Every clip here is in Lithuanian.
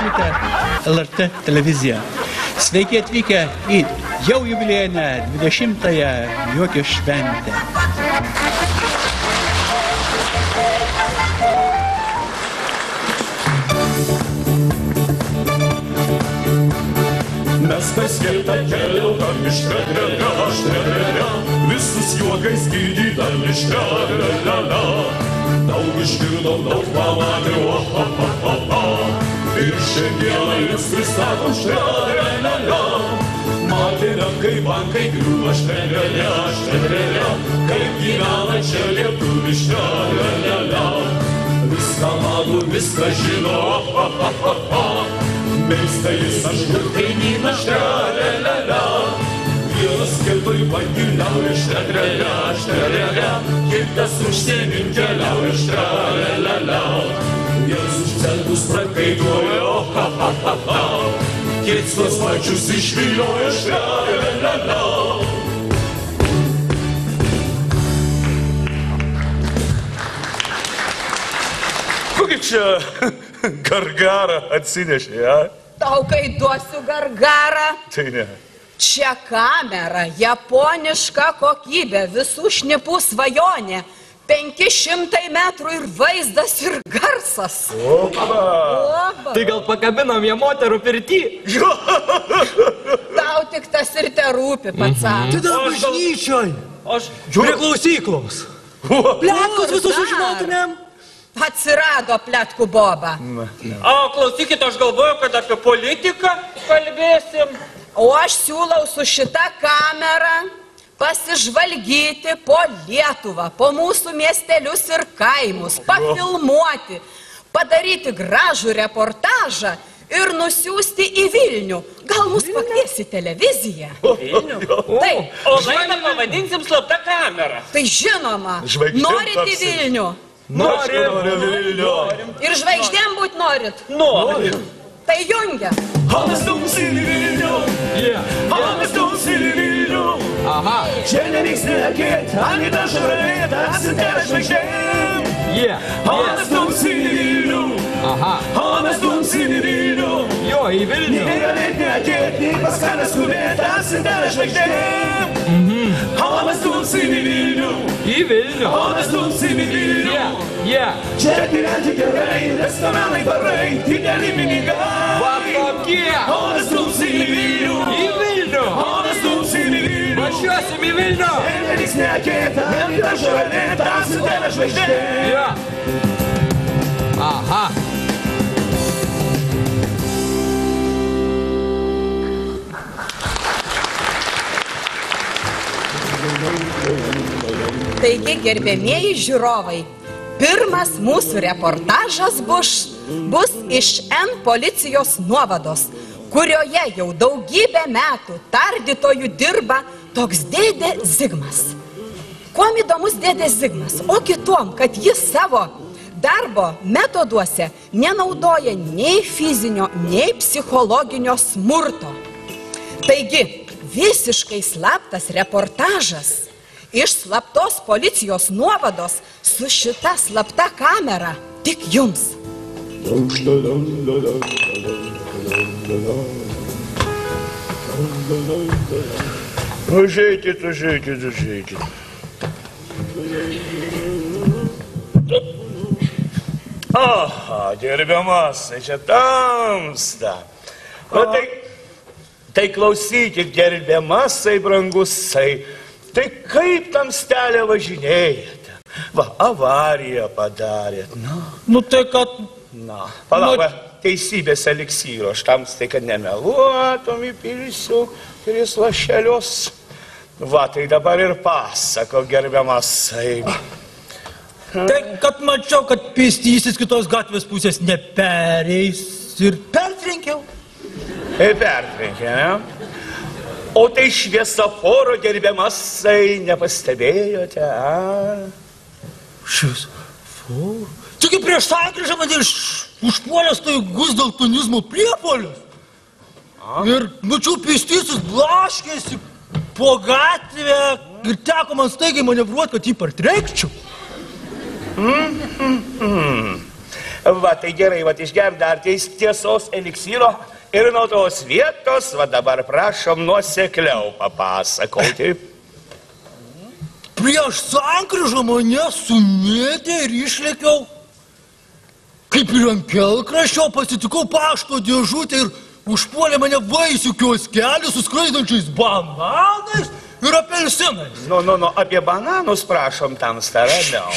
žiūrite LRT televiziją. Sveiki atvykę į jau jubiliejinę 20-ąją Juokio šventę. Mes paskirtą keliaudam ištrelelę, visus juokais gydydam ištrelelę. Daug išgirdom, daug pamatėm, ir šiandieną jūs pristatom štrelelę. Matėm, kaip bankai griūva štrelelę, kaip gyvena čia lietuvių štrelelę. Viską mato, viską žino, meista jis kažkur kaimyną štrelelę. Vienas kitoj pagiliauja štrelelę, kitas užsienin keliauja štrelelę. Vienas už centus prakaituoja, kitas tuos pačius išvilioja štrelelę. Kokį čia gargarą atsinešė, ja? Tau kai duosiu gargarą? Tai ne. Čia kamera, japoniška kokybė, visų šnipų svajonė. 500 metrų ir vaizdas, ir garsas. Opa! Tai gal pakabinam ją moterų pirty? Tau tik tas ir te rūpi, patsam. Tai dar bažnyčioj. Aš prie klausyklos. Pletkus visus užžinotumėm. Atsirado pletkų boba. O, klausykit, aš galvoju, kad apie politiką kalbėsim. O aš siūlau su šita kamera pasižvalgyti po Lietuvą, po mūsų miestelius ir kaimus, pafilmuoti, padaryti gražų reportažą ir nusiųsti į Vilnių. Gal mus pakvies į televiziją? Vilnių? Taip. O laidą pavadinsim slapta kamera. Tai žinoma, norit į Vilnių? Norim. Ir žvaigždėm būt norit? Norim. Tai jungia. Mes dumsim į Vilnių. Mes dumsim į Vilnių. Aha. Šiandien vyks nekėt, ani dažrai, atsintėlė žvaigždėm. Mes dumsim į Vilnių. Aha. Mes dumsim į Vilnių. Jo, į Vilnių. Nei galėt nekėt, nei pas ką neskubėt, atsintėlė žvaigždėm. Mes dumsim į Vilnių. Į Vilnių. Mes dumsim į Vilnių. Čia gyventi gerai, restoranai barai, dideli pinigai. Va tokie. Mes dumsim į Vilnių. Į Vilnių. Mes dumsim į Vilnių. Važiuosim į Vilnių. Šiandien nekėta, ani dažrai, atsintėlė žvaigždėm. Aha. Taigi, gerbėmieji žiūrovai, pirmas mūsų reportažas bus iš N policijos nuovados, kurioje jau daugybę metų tardytojų dirba toks dėdė Zigmas. Kuom įdomus dėdė Zigmas? O kitom, kad jis savo darbo metoduose nenaudoja nei fizinio, nei psichologinio smurto. Taigi, visiškai slaptas reportažas iš slaptos policijos nuovados su šita slapta kamera tik jums. Užeikit. Aha, gerbiamas, čia tamsta. O tai klausykit, gerbiamasai, brangusai, tai kaip tamstelė važinėjate? Va, avariją padarėt, Nu tai kad... Palauk, teisybės eliksyro, aš tamstai, kad nemeluotum įpilsiu 3 lašelius. Va, tai dabar ir pasako, gerbiamasai. Tai, kad mačiau, kad pėstysis kitos gatvės pusės nepereis ir pertrenkiau. Pertrenkė, ne? O tai šviesoforo, gerbiamasai, nepastebėjote, Šviesoforo? Taigi prieš sankryžą mane užpuolęs staigus daltonizmo priepuolis. Ir mačiau pėstysis blaškėsi po gatvę ir teko man staigiai manevruoti, kad jį partrenkčiau. Va, tai gerai, va, išgerk dar tiesos eliksyro ir nuo tos vietos, va, dabar prašom nuosekliau papasakoti. Prieš sankryžą mane sumėtė ir išlėkiau. Kaip ir ant kelkraščio pasitikau pašto dėžutę ir užpuolė mane vaisių kioskelį su skraidančiais bananais ir apelsinais. Nu, apie bananus prašom tamsta ramiau.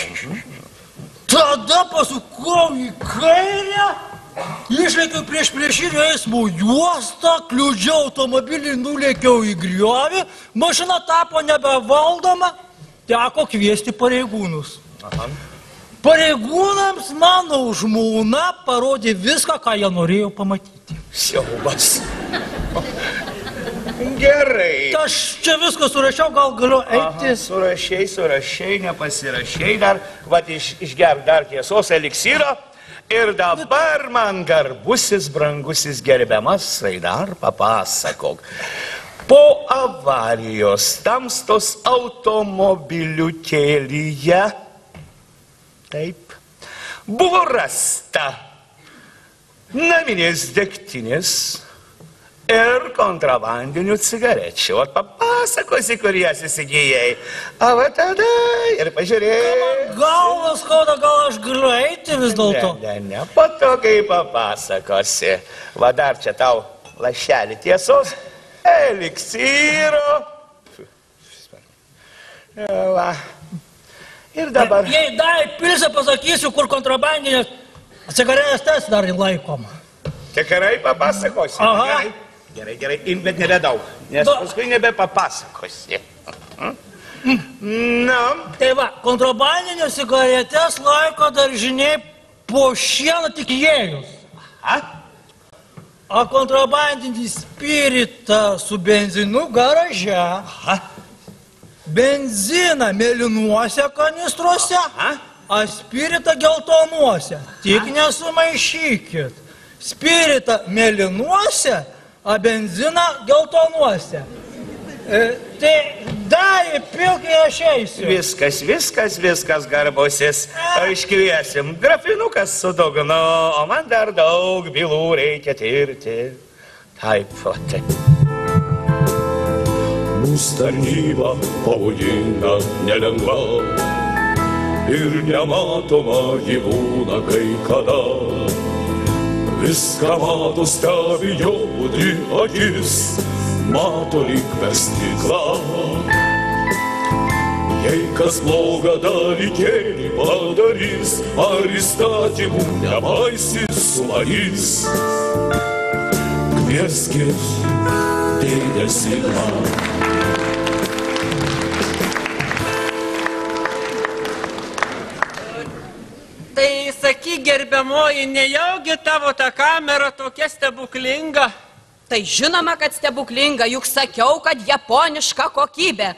Tada pasukau į kairę, išlėkiau priešinį eismo juostą, kliudžiau automobilį, nulėkiau į griovį, mašina tapo nebevaldoma, teko kviesti pareigūnus. Aha. Pareigūnams mano žmona parodė viską, ką jie norėjo pamatyti. Siaubas. Gerai. Aš čia viską surašiau, gal galiu eiti. Aha, surašiai, nepasirašiai dar, vat išgerk dar tiesos eliksyro ir dabar man garbusis, brangusis gerbiamasai dar papasakok. Po avarijos tamstos automobilių kelyje, taip, buvo rasta naminės degtinės ir kontrabandinių cigarečių. O papasakosi, kur jas įsigijai. O va tada ir pažiūrėjai. Galvas skauda, gal aš galiu eiti vis dėlto. Ne, po to, kai papasakosi. Va dar čia tau lašelį tiesos, eliksyro. Va. Ir dabar. Jei dar pilsę pasakysiu, kur kontrabandinės cigaretės tas dar laikoma. Tikrai papasakosi. Aha. Gerai, bet nebedaug, nes paskui nebepapasakosi. Na. Tai va, kontrabandinės cigaretės laiko daržiniai po šieną tik įėjus. A kontrabandinį spiritą su benzinu garaže. Benziną mėlynuose kanistruose, a spiritą geltonuose. Tik nesumaišykit. Spiritą mėlynuose, a benziną geltonuose. Tai dar įpilk ir aš eisiu. Viskas, garbusis. Iškviesim grafinukas su dugnu, o man dar daug bylų reikia tirti. Taip, o taip. Mūsų tarnyba pavojinga, nelengva ir nematoma gyvūna kai kada. Viską mato, stebi jo budri akis, mato lyg per stiklą. Jei kas blogą dalykėlį padarys, ar įstatymų nepaisys suvarys, kvieskit dėdę Sigmą. Tai sakyk, gerbiamoji, nejaugi tavo ta kamera tokia stebuklinga? Tai žinoma, kad stebuklinga, juk sakiau, kad japoniška kokybė.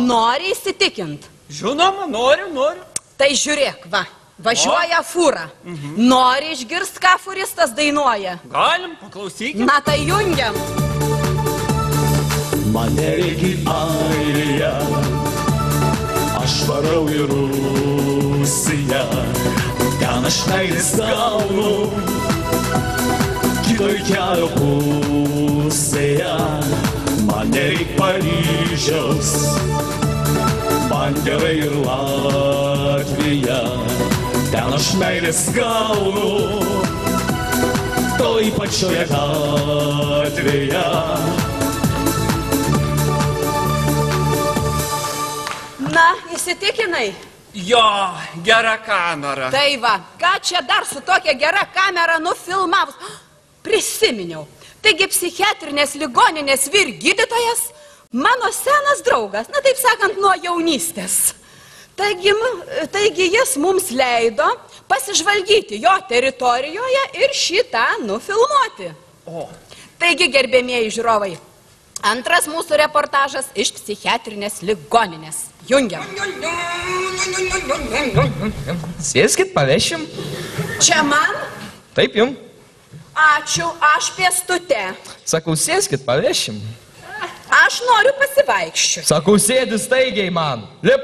Nori įsitikint? Žinoma, noriu. Tai žiūrėk, va, važiuoja fūra. Nori išgirst, ką fūristas dainuoja? Galim, paklausykim. Na tai jungiam. Mane reikia Airija, aš varau į Rusiją, ten aš meilės gaunu, kitoj kelio pusėje. Mane reikia Paryžiaus, man gerai ir Latvija, ten aš meilės gaunu, toj pačioje gatvėje. Na, įsitikinai? Jo, gera kamera. Tai va, ką čia dar su tokia gera kamera nufilmavus? Prisiminiau. Taigi psichiatrinės ligoninės vyr gydytojas, mano senas draugas, na taip sakant, nuo jaunystės. Taigi jis mums leido pasižvalgyti jo teritorijoje ir šitą nufilmuoti. Taigi, gerbėmieji žiūrovai, antras mūsų reportažas iš psichiatrinės ligoninės. Jungiam. Sėskit, pavešim. Čia man? Taip, jum. Ačiū, aš pėstute. Sakau, sėskit, pavešim. Aš noriu pasivaikščioti. Sakau, sėdi staigiai man. Lip.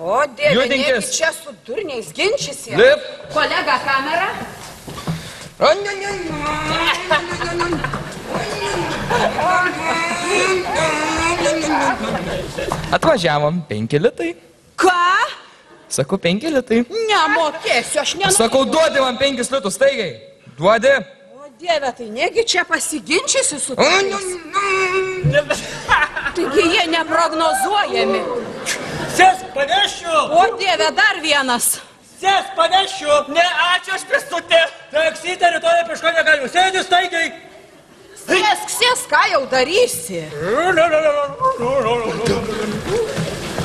O, Dieve, Judinkis. negi čia su durniais ginčysi. Lip. Kolega, kamera. Atvažiavom, 5 litai. Ką? Sakau, 5 litai. Nemokėsiu, aš nenoriu. Sakau, duodi man 5 litus, staigiai. Duodi. O Dieve, tai negi čia pasiginčysi su tais? Taigi jie neprognozuojami. Sės panešiu! O Dieve, dar vienas. Sės panešiu! Ne, ačiū, aš pėstutė. Taksi teritoriją prieš ką negaliu. Sėdi staigiai. Sėsk, ką jau darysi?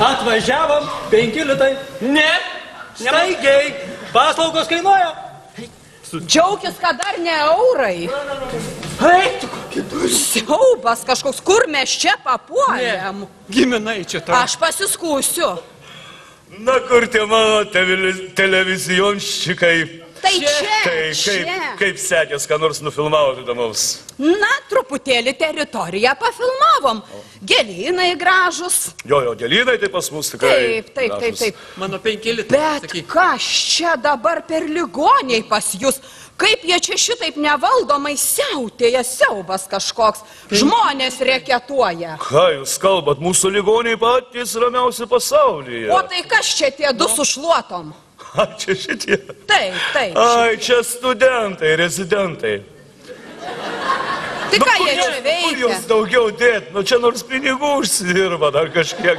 Atvažiavom, 5 litai. Ne. Staigiai. Paslaugos kainuoja. Džiaukis, kad dar ne eurai. Eik, tu kokį durį. Siaubas kažkoks, kur mes čia papuolėm? Giminai čia tau. Aš pasiskūsiu. Na kur tie mano televizijonščikai? Tai čia, Tai čia. kaip sekės, ką nors nufilmavote įdomaus? Na, truputėlį teritoriją pafilmavom. Gėlynai gražus. Jo, gėlynai tai pas mus tikrai. Taip. Mano 5 litai. Bet kas čia dabar per ligoniai pas jūs? Kaip jie čia šitaip nevaldomai siautėja, siaubas kažkoks. Žmonės reketuoja. Ką jūs kalbat, mūsų ligoniai patys ramiausi pasaulyje. O tai kas čia tie du su šluotom? A, čia šitie. Taip. Ai, čia studentai, rezidentai. Tai ką jie čia Kur veikia? jūs daugiau dėt? Nu, čia nors pinigų užsidirba dar kažkiek.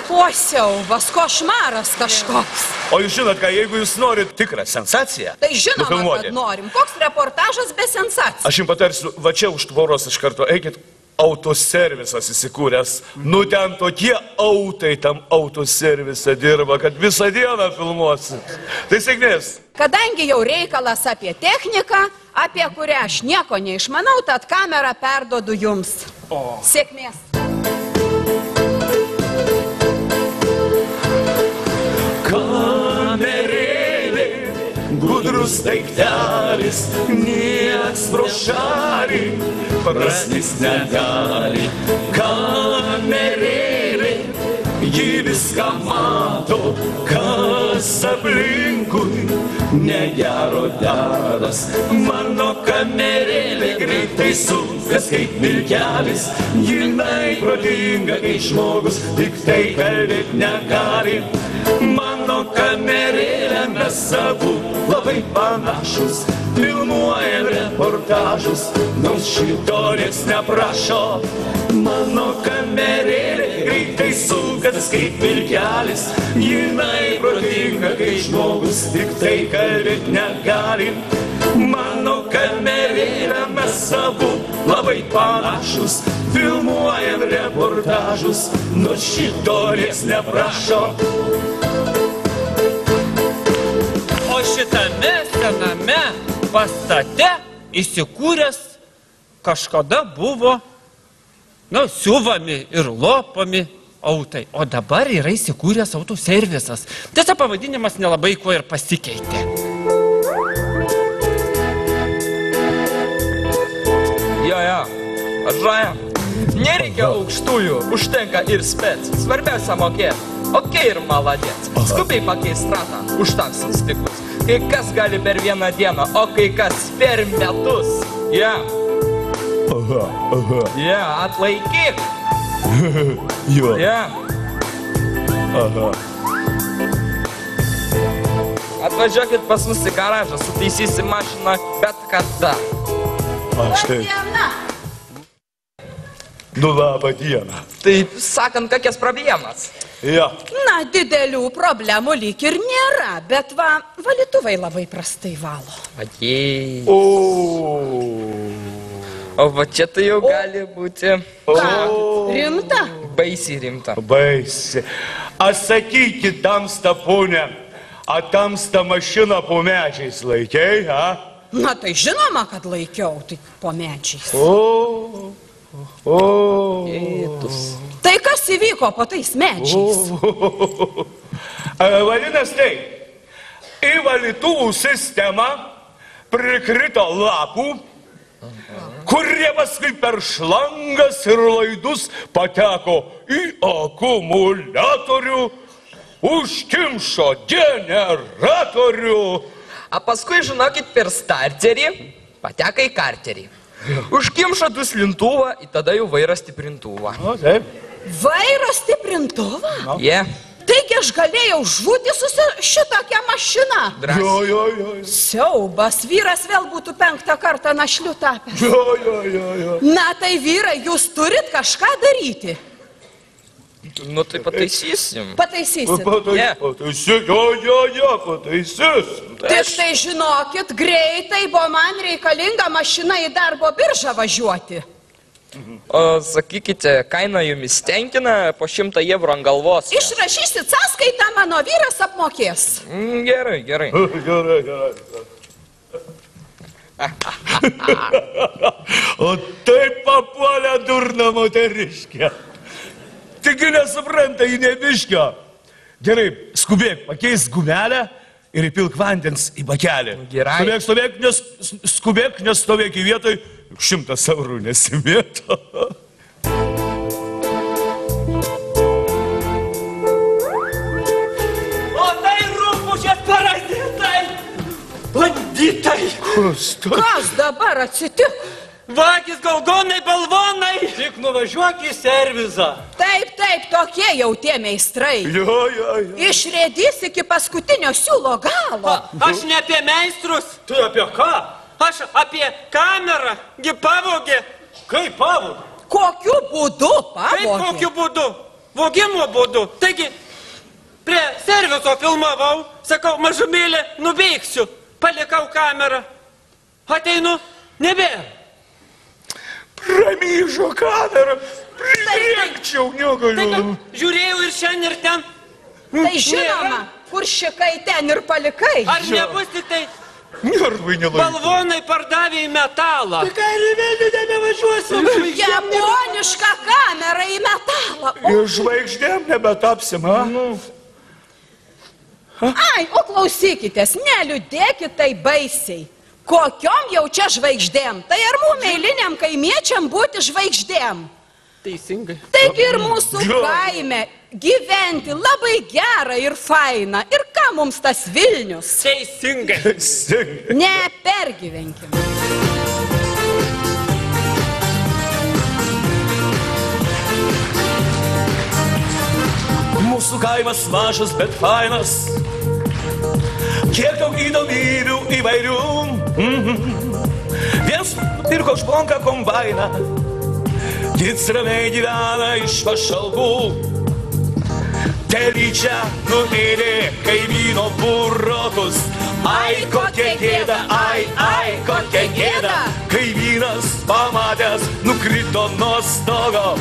O siaubas, košmaras kažkoks. O jūs žinot, ką, jeigu jūs norit tikrą sensaciją, Tai žinoma, nufilmuoti, kad norim. Koks reportažas be sensacijų? aš jums patarsiu, va čia už tvoros iš karto eikit, autoservisas įsikūręs. Nu, ten tokie autai tam autoservise dirba, kad visą dieną filmuosit. Tai sėkmės. Kadangi jau reikalas apie techniką, apie kurią aš nieko neišmanau, tad kamerą perdodu jums. Sėkmės. Kamerėlė, gudrus daiktelis, nieks pro šalį prastis negali. Kamerėlė, ji viską mato, kas aplinkui negero daras. Mano kamerėlė greitai sukas kaip milkelis, jinai protinga kaip žmogus, tik tai kalbėt negali. Mano kamerėlė mes abu labai panašus, filmuojam reportažus, nors šito nieks neprašo. Mano kamerėlė greitai sukas kaip vilkelis, jinai protinga kaip žmogus, tik tai kalbėt negali. Mano kamerėlė mes abu labai panašus, filmuojam reportažus, nors šito nieks neprašo. O šitame sename pastate įsikūręs kažkada buvo, siuvami ir lopami autai. O dabar yra įsikūręs autoservisas. Tiesa, pavadinimas nelabai kuo ir pasikeitė. Jo, važiuoja. Nereikia aukštųjų, užtenka ir spec. Svarbiausia mokėti. Ok ir maladėts. Skubiai pakeist ratą, užtaksim stiklus. Kai kas gali per vieną dieną, o kai kas per metus. Ja. Ja, atlaikyk. Jo. Ja. Atvažiuokit pas mus į garažą, sutaisysim mašiną bet kada. Aš tai. Diena. Nu, labą dieną. Tai sakant, kokias problemas. Ja. Na, didelių problemų lyg ir nėra, bet valytuvai labai prastai valo. Atėjai. O. O va čia tai jau gali būti Ką? Rimta? baisiai rimta. Baisi. A sakykit, tamsta ponė, a tamsta mašiną po medžiais laikei, ha? Na, tai žinoma, kad laikiau, tai po medžiais. Tai kas įvyko po tais medžiais? Vadinas tai, į valytuvų sistemą prikrito lapų, kurie paskui per šlangas ir laidus pateko į akumuliatorių, užkimšo generatorių. A paskui, žinokit, per starterį pateka į karterį. Užkimša duslintuvą, į tada jau vairą stiprintuvą. O, taip. Vairo stiprintuvą? Jie. Taigi aš galėjau žūti su šitokia mašina. Jo. Siaubas, vyras vėl būtų 5 kartą našliu tapęs. Jo. Na tai vyrai, jūs turit kažką daryti. Nu tai pataisysim. Pataisysit. Pataisysim. Jo, pataisysim. Tik tai žinokit, greitai, bo man reikalinga mašina į darbo biržą važiuoti. O sakykite, kaina jumis tenkina po 100 eurų ant galvos. Išrašysit sąskaitą, mano vyras apmokės. Gerai. Gerai. O taip papuolė durna moteriškė. Taigi nesupranta į nebiškio. Gerai, skubėk, pakeis gumelę ir įpilk vandens į bakelį. Gerai. Skubėk, nestovėk į vietoj, 100 eurų nesimėto. O tai rūpušės parazitai! Banditai! Kas dabar atsitiko? Vagis, gaugonai, balvonai! Tik nuvažiuok į servizą. Taip, tokie jau tie meistrai. Jo. Išrėdys iki paskutinio siūlo galo. Aš ne apie meistrus, Tai apie ką? aš apie kamerą, gi pavogė. Kaip pavogė? Kokiu būdu Kaip pavogė? kokiu būdu? Vogimo būdu. Taigi, prie serviso filmavau, sakau, mažumėlė, nubėgsiu. Palikau kamerą. Ateinu, nebėra. Pramyžo kamerą, pririekčiau, Tai negaliu. žiūrėjau ir šiandien ir ten. Tai žinoma, kur šikai ten ir palikai. Ar nebus tik tai Nervai nelabai. balvonai pardavė į metalą? Ką ir vėlgi nebevažiuosim? Japonišką kamerą į metalą. Ir žvaigždėm nebetapsim, ha? Ai, o klausykitės, neliūdėkit tai baisiai. Kokiom jau čia žvaigždėm? Tai ar mum eiliniam kaimiečiam būti žvaigždėm? Teisingai. Taigi ir mūsų kaime gyventi labai gera ir faina. Ir ką mums tas Vilnius? Teisingai. Nepergyvenkim. Mūsų kaimas mažas, bet fainas. Kiek daug įdomybių įvairių. Vienas pirko žbonką kombainą, kits ramiai gyvena iš pašalpų. Telyčia nuėdė kaimyno burokus. Ai, kokia gėda, ai, kokia gėda. Kaimynas pamatęs nukrito nuo stogo.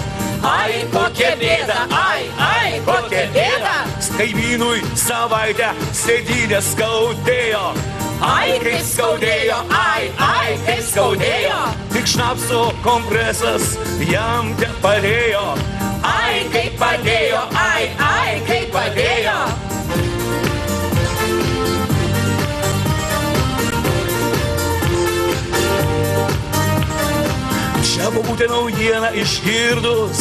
Ai, kokia bėda, ai, kokia bėda. Kaimynui savaitę sėdynė skaudėjo. Ai, kaip skaudėjo, ai, kaip skaudėjo. Tik šnapso kompresas jam te padėjo. Ai, kaip padėjo, ai, kaip padėjo. Čia būtų naujiena išgirdus,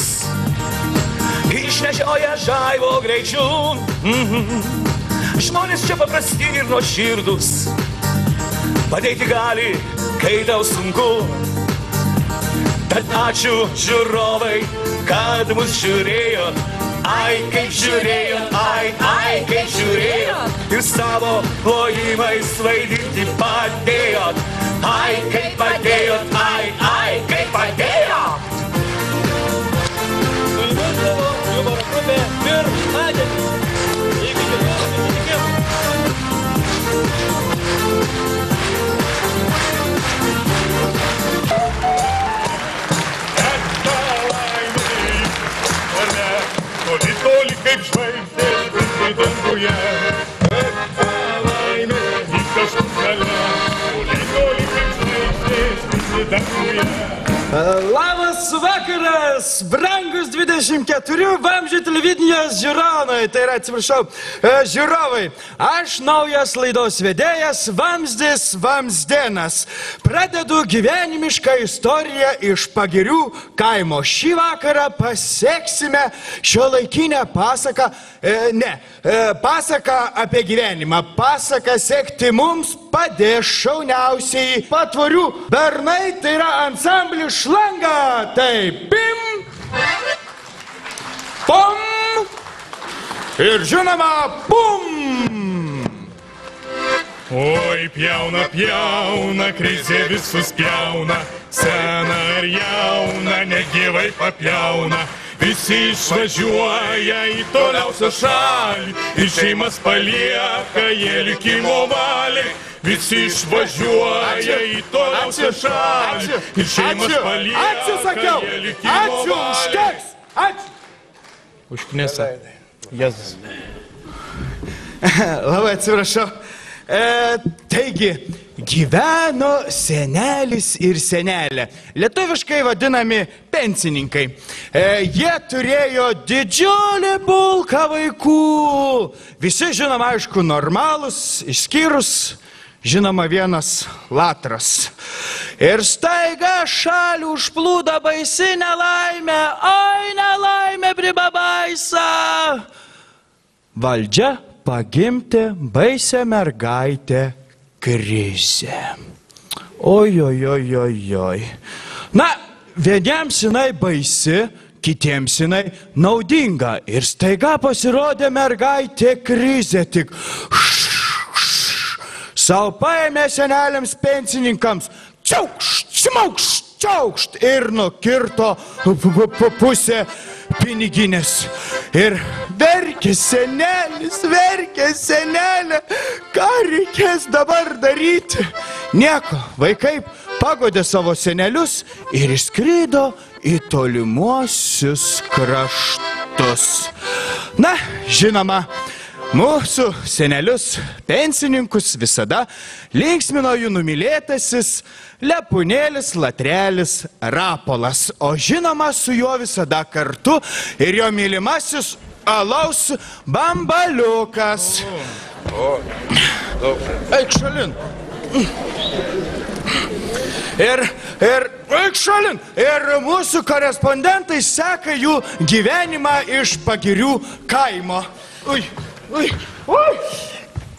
išnešioja žaivo greičiu. Žmonės čia paprasti ir nuoširdus, padėti gali, kai tau sunku. Tad ačiū žiūrovai, kad mus žiūrėjot. Ai, kaip žiūrėjot, ai, kaip žiūrėjot. Ir savo plojimais vaidinti padėjot. Ai, kaip padėjot, ai, kaip padėjot. Toli kaip žvaigždės visai danguje, laimė į kažkur gale. Toli kaip žvaigždės visai danguje. Labas vakaras, brangus 24 vamzdžių televizijos žiūrovai, tai yra, atsiprašau, žiūrovai. Aš naujas laidos vedėjas Vamzdis Vamzdėnas. Pradedu gyvenimišką istoriją iš Pagirių kaimo. Šį vakarą pasieksime šiuolaikinę pasaką, pasaką apie gyvenimą. Pasaką sekti mums padės šauniausiai Patvorių bernai, tai yra ansamblis Šlanga. Tai pim, pom ir žinoma pum. Oi, pjauna, pjauna, krizė visus pjauna, sena ir jauna, negyvai papjauna. Visi išvažiuoja į toliausią šalį, ir šeimas palieka jie likimo valiai. Visi išvažiuoja į toliausią šalį, ir šeimas palieka jie likimo valiai. Ačiū! Užknisa. Jėzus. Labai atsiprašau. Taigi, gyveno senelis ir senelė, lietuviškai vadinami pensininkai. Jie turėjo didžiulį pulką vaikų. Visi, žinoma, aišku, normalūs, išskyrus, žinoma, vienas Latras. Ir staiga šalį užplūdo baisi nelaimė, oi nelaimė pribabaisa. Valdžia pagimti baisę mergaitę Krizę. Oi. Na, vieniems jinai baisi, kitiems jinai naudinga. Ir staiga pasirodė mergaitė Krizė tik sau paėmė seneliams pensininkams čiaukšt, smaukšt, čiaukšt ir nukirto pusę piniginės. Ir verkė senelis, verkė senelė, ką reikės dabar daryti? Nieko, vaikai pagodė savo senelius ir išskrido į tolimuosius kraštus. Na, žinoma, mūsų senelius pensininkus visada linksmino jų numylėtasis Lepūnėlis Latrelis Rapolas, o žinoma su juo visada kartu ir jo mylimasis alaus Bambaliukas. Eik šalin. Eik šalin. Ir mūsų korespondentai seka jų gyvenimą iš Pagirių kaimo. Ui.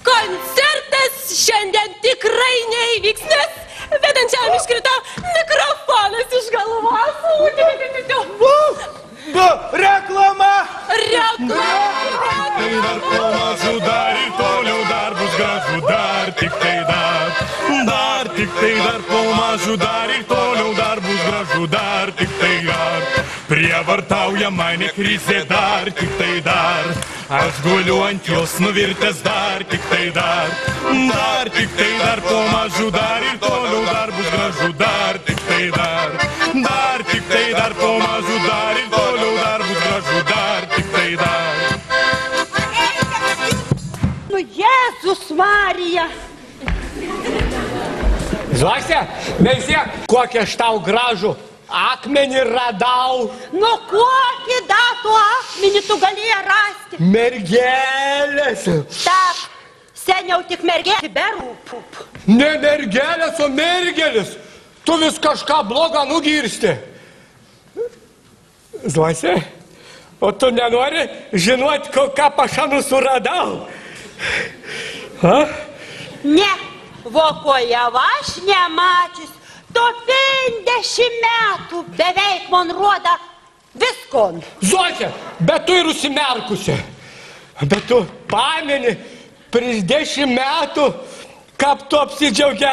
Koncertas šiandien tikrai neįvyks, nes vedančiam iškrito mikrofonas iš galvos. Reklama! Tai dar pamažu dar ir toliau dar bus gražu, dar tik tai dar pamažu dar ir toliau dar bus gražu, dar tik tai dar. Prievartauja mane Krizė, dar tik tai dar. Aš guliu ant jos nuvirtęs, dar tik tai dar. Dar tik tai dar pamažu dar ir toliau dar bus gražu, dar tik tai dar. Dar tik tai dar pamažu dar ir toliau dar bus gražu, dar tik tai dar. Nu, Jėzus Marija! Zosia, meisiek, kokį aš tau gražų akmenį radau. Nu, kokį datų akmenį tu galėjai rasti? Mergelės. Taip, seniau tik mergelė berūpų. Ne mergelės, o mergelis. Tu vis kažką blogą nugirsti. Zosia, o tu nenori žinoti, kokią pašanų suradau? Ha? Ne, vokoje aš nemačius. To 50 metų beveik man roda viskon. Zosia, bet tu ir užsimerkusi. Bet tu pameni, prieš 10 metų, kaip tu apsidžiaugia,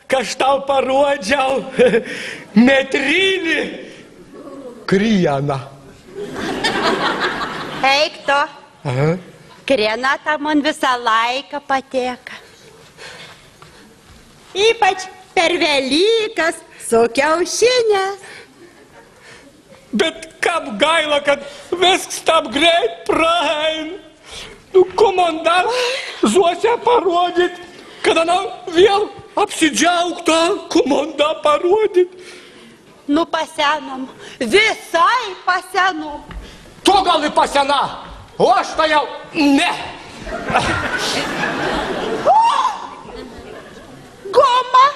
kad aš tau parodžiau metrinį krieną. Eik to. Kriena ta man visą laiką patieka. Ypač per Velykas su kiaušinės. Bet kaip gaila, kad viskas taip greit praeina. Nu, ko man dar Zosia parodyt, kad ana vėl apsidžiaugta, ko man dar parodyt. Nu pasenom, visai pasenom. Tu gali pasena, o aš tai jau ne. Guma?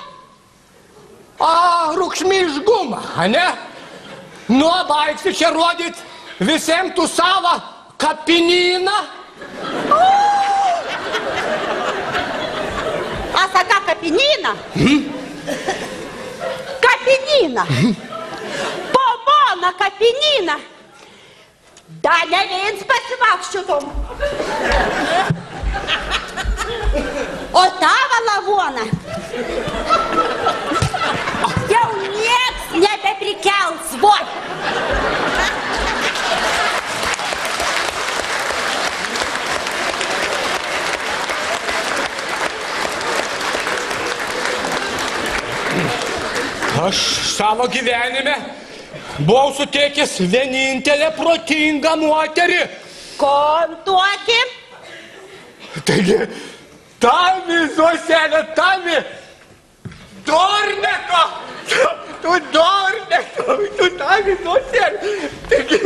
Rūkšmiš guma, ne? Nu, baigsi čia rodyt visiems tu savo kapinyną. A saka kapinyną? Kapinyną. Po mano kapinyną. Da ne viens pasivakščiotom. O tavo lavona jau nieks nebeprikels, vot. Aš savo gyvenime buvau suteikęs vienintelę protingą moterį. Kontuoki. Taigi, tavi, Zoselė, tavi, dorneko, tu dorneko, tu tavi, Zoselė. Taigi,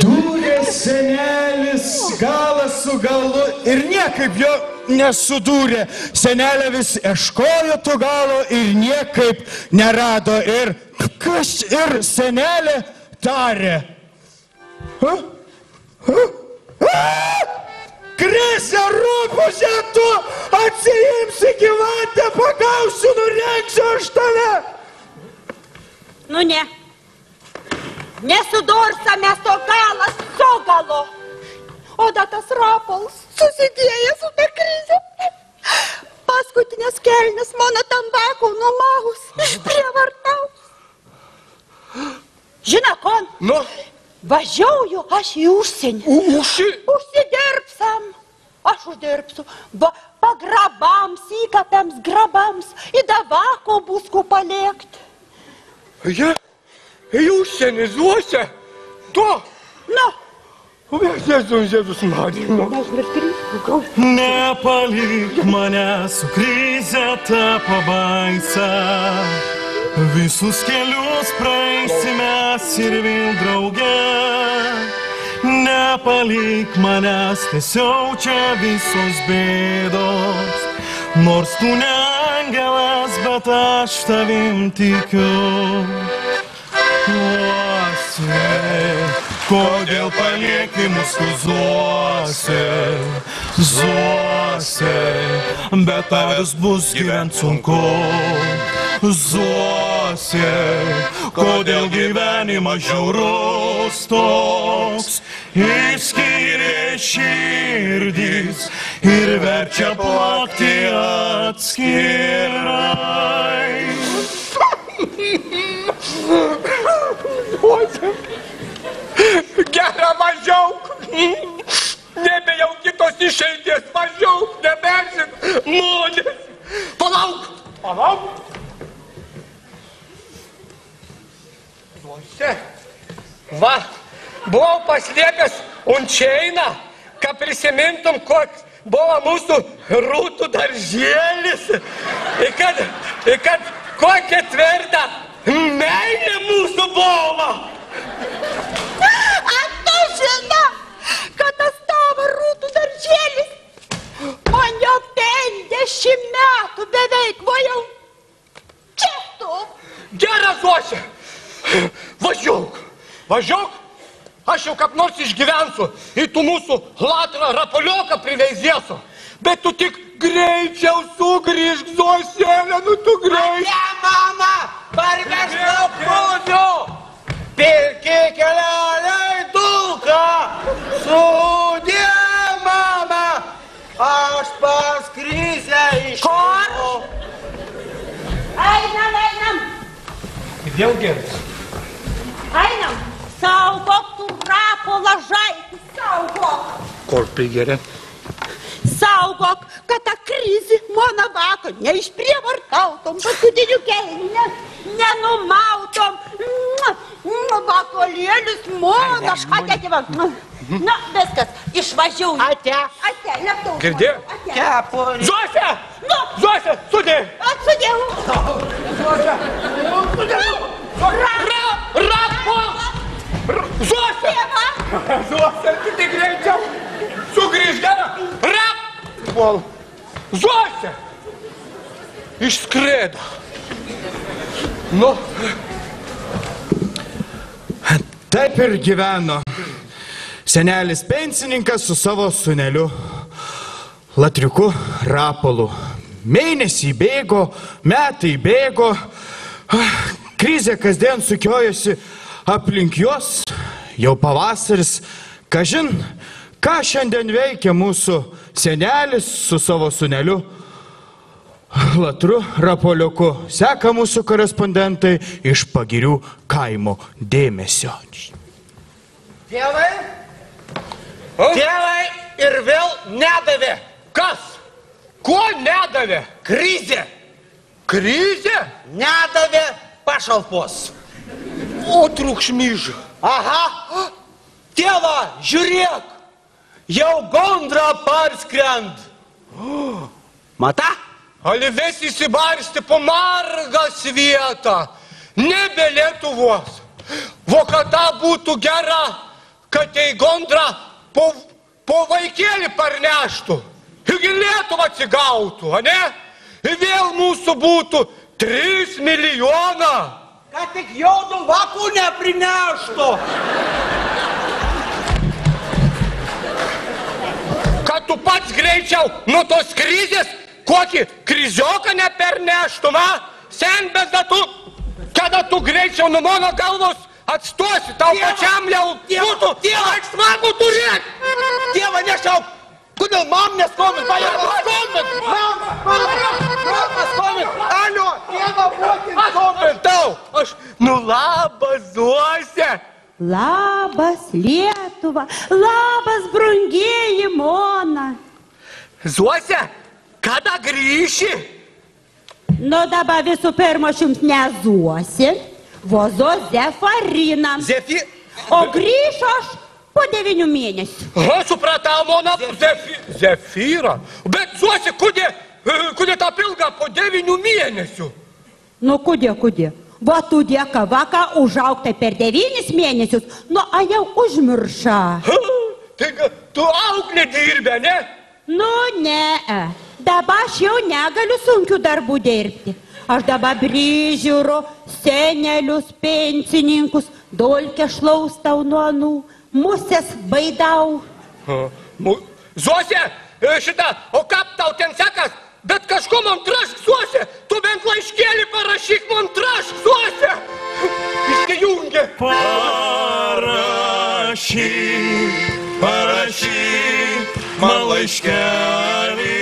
Dūrė senelis galą su galu ir niekaip jo nesudūrė. Senelė vis ieškojo to galo ir niekaip nerado. Ir kas ir senelė tarė? Krizė rūpusė, tu atsiimsi gyvatę, pagausiu, nurengsiu aš tave. Nu ne. Nesudursame to galas su galo. O da tas rapols susidėjęs su ta krizė. Paskutinės kelnes mano tambako numagus išprievartaus. Žinai, kon? nu, Važiauju aš į užsienį. Užsidirbsam. Aš uždirbsiu. Pagrabams, įkapiams, grabams. Į davako bus ko palėkti. ja, jūs senizuose, tu. Nu. Jėzus Marija. Nepalik manęs su krize ta pabaisa. Visus kelius praeisime ir vėl drauge. Nepalik manęs, tiesiog čia visos bėdos. Nors tu ne angelas, bet aš tavim tikiu. Kodėl palieki mus tu Zuose, Zuose, bet tavęs bus gyvent sunku. Zuose, kodėl gyvenimas žiaurus toks, išskyrė širdys ir verčia plakti atskirai. Gerą važiauk. Nebejau kitos išeities, važiauk, neberzink. Mūdės. Palauk. Palauk. Duose. Va, buvau paslėpęs unčeiną, kad prisimintum, koks buvo mūsų rūtų daržėlis. Ir kad kokia tvirta meilė mūsų buvo. A tu žinai, kad tas tavo rūtų daržėlis man jau 50 metų beveik vajau. Čia tu. Gerą Zosia. Važiauk. Važiauk. Aš jau kaip nors išgyvensiu. Ir tu mūsų latrą rapolioką priveizėsiu. Bet tu tik greičiau sugrįžk, Zoselė, nu tu greičiau. Ne, mama, parvežau būdų. Pirki kelionę į dulką. Sudė, mama, aš pas krizę išėjau. Einam. Vėl gerai. Einam. Saugok tu rapolą žaitį, saugok. Kur prigeria? Saugok, kad ta krizė mano vakar neišprievartautom, paskutinių kelnių nenumautom. Vakolėlis, mona, ate, tėva. Na, viskas, išvažiau. Ate. Ate, lėktau. Girdėjau? Ate. Zosė! Nu. Zosė, sudėjau! Atsudėjau. Rapol! Zosė! Tėva. Zosė, tu tik greičiau! Sugrįž, gera! Rapol! Zosė! Išskrėdo. Nu. Taip ir gyveno senelis pensininkas su savo sūneliu Latriuku Rapolu. Mėnesiai bėgo, metai bėgo, krizė kasdien sukiojosi aplink juos, jau pavasaris. Kažin, ką šiandien veikia mūsų senelis su savo sūneliu Latru Rapoliuku, seka mūsų korespondentai iš Pagirių kaimo Dėmesio. Tėvai? Tėvai ir vėl nedavė. Kas? Ko nedavė? Krizė. Krizė? Nedavė pašalpos. O triukšmyža. Aha. Tėva, žiūrėk. Jau gondra parskrend. Mata? Alives įsibarsti po margą svietą. Nebe Lietuvos. Vokata būtų gera, kad tai gondra po vaikėlį parneštų. Juk Lietuva atsigautų, a ne? Ir vėl mūsų būtų 3 milijoną. Kad tik jaudų vakų neprineštų. Kad tu pats greičiau nuo tos krizės kokį krizioką neperneštum, a? Sen bezdatų, kada tu greičiau nuo mano galvos atstosi, tau pačiam jau būtų smagu turėti. Tėva, nešauk. Kodėl mam neskobit? Bajar, skobit. Mam skobit. Alio, tėva, būtin skobit. Tau, aš, nu labas, Zuose. Labas, Lietuva. Labas, brangieji Mona. Zuose, kada grįši? Nu, dabar visų pirma, aš jums nezuosi, vozo Zefarina. O grįšiu aš po 9 mėnesių. Aš supratau, Mona, Zefyra. Bet, Zuose, kodėl tą pilgą po 9 mėnesių? Nu, kodėl? Va, tu dėka vaka užaugtai per 9 mėnesius, nu, a jau užmirša. Tai tu auklė dirbė, ne? Nu, ne. Dabar aš jau negaliu sunkių darbų dirbti. Aš dabar prižiūriu senelius, pensininkus, dolkę šlaustau nuo anų, musės baidau. Zuose, o kaip tau ten sekas? Bet kažko man trašk, Zuose! Tu bent laiškelį parašyk, man trašk, Zuose! Išsijungia. Parašyk man laiškelį,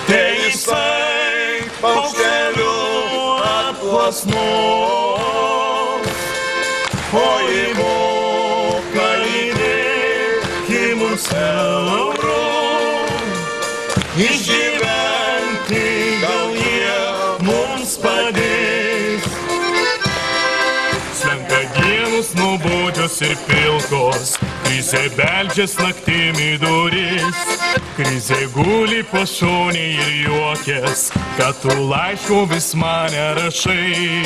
tai jisai paukšteliu atplasnos, o į voką įdėk į mums eurų, išgyventi gal jie mums padės. Slenka dienos nuobodžios ir pilkos, krizė beldžias naktimi duris, krizė guli pašonė ir juokės, kad tu laiško vis mane rašai.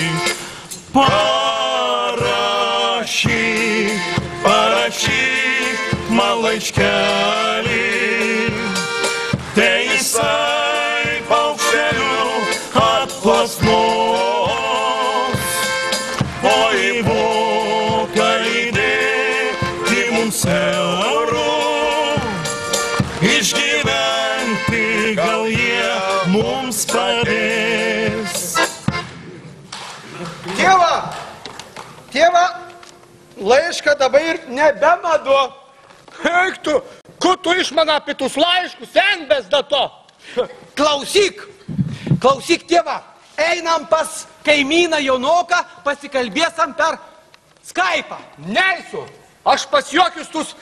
Parašyk man laiškelį, tai jisai paukšteliu atplasnos, o į voką įdėk į mums eurų, išgyventi gal jie mums padės. Tėva, laišką dabar ir nebemadu. Eik tu, ku tu iš man apie tus laiškus, sen bezdato. Klausyk, tėva, einam pas kaimyną Jonoką, pasikalbėsam per Skype'ą. Neisiu, aš pas jokius tus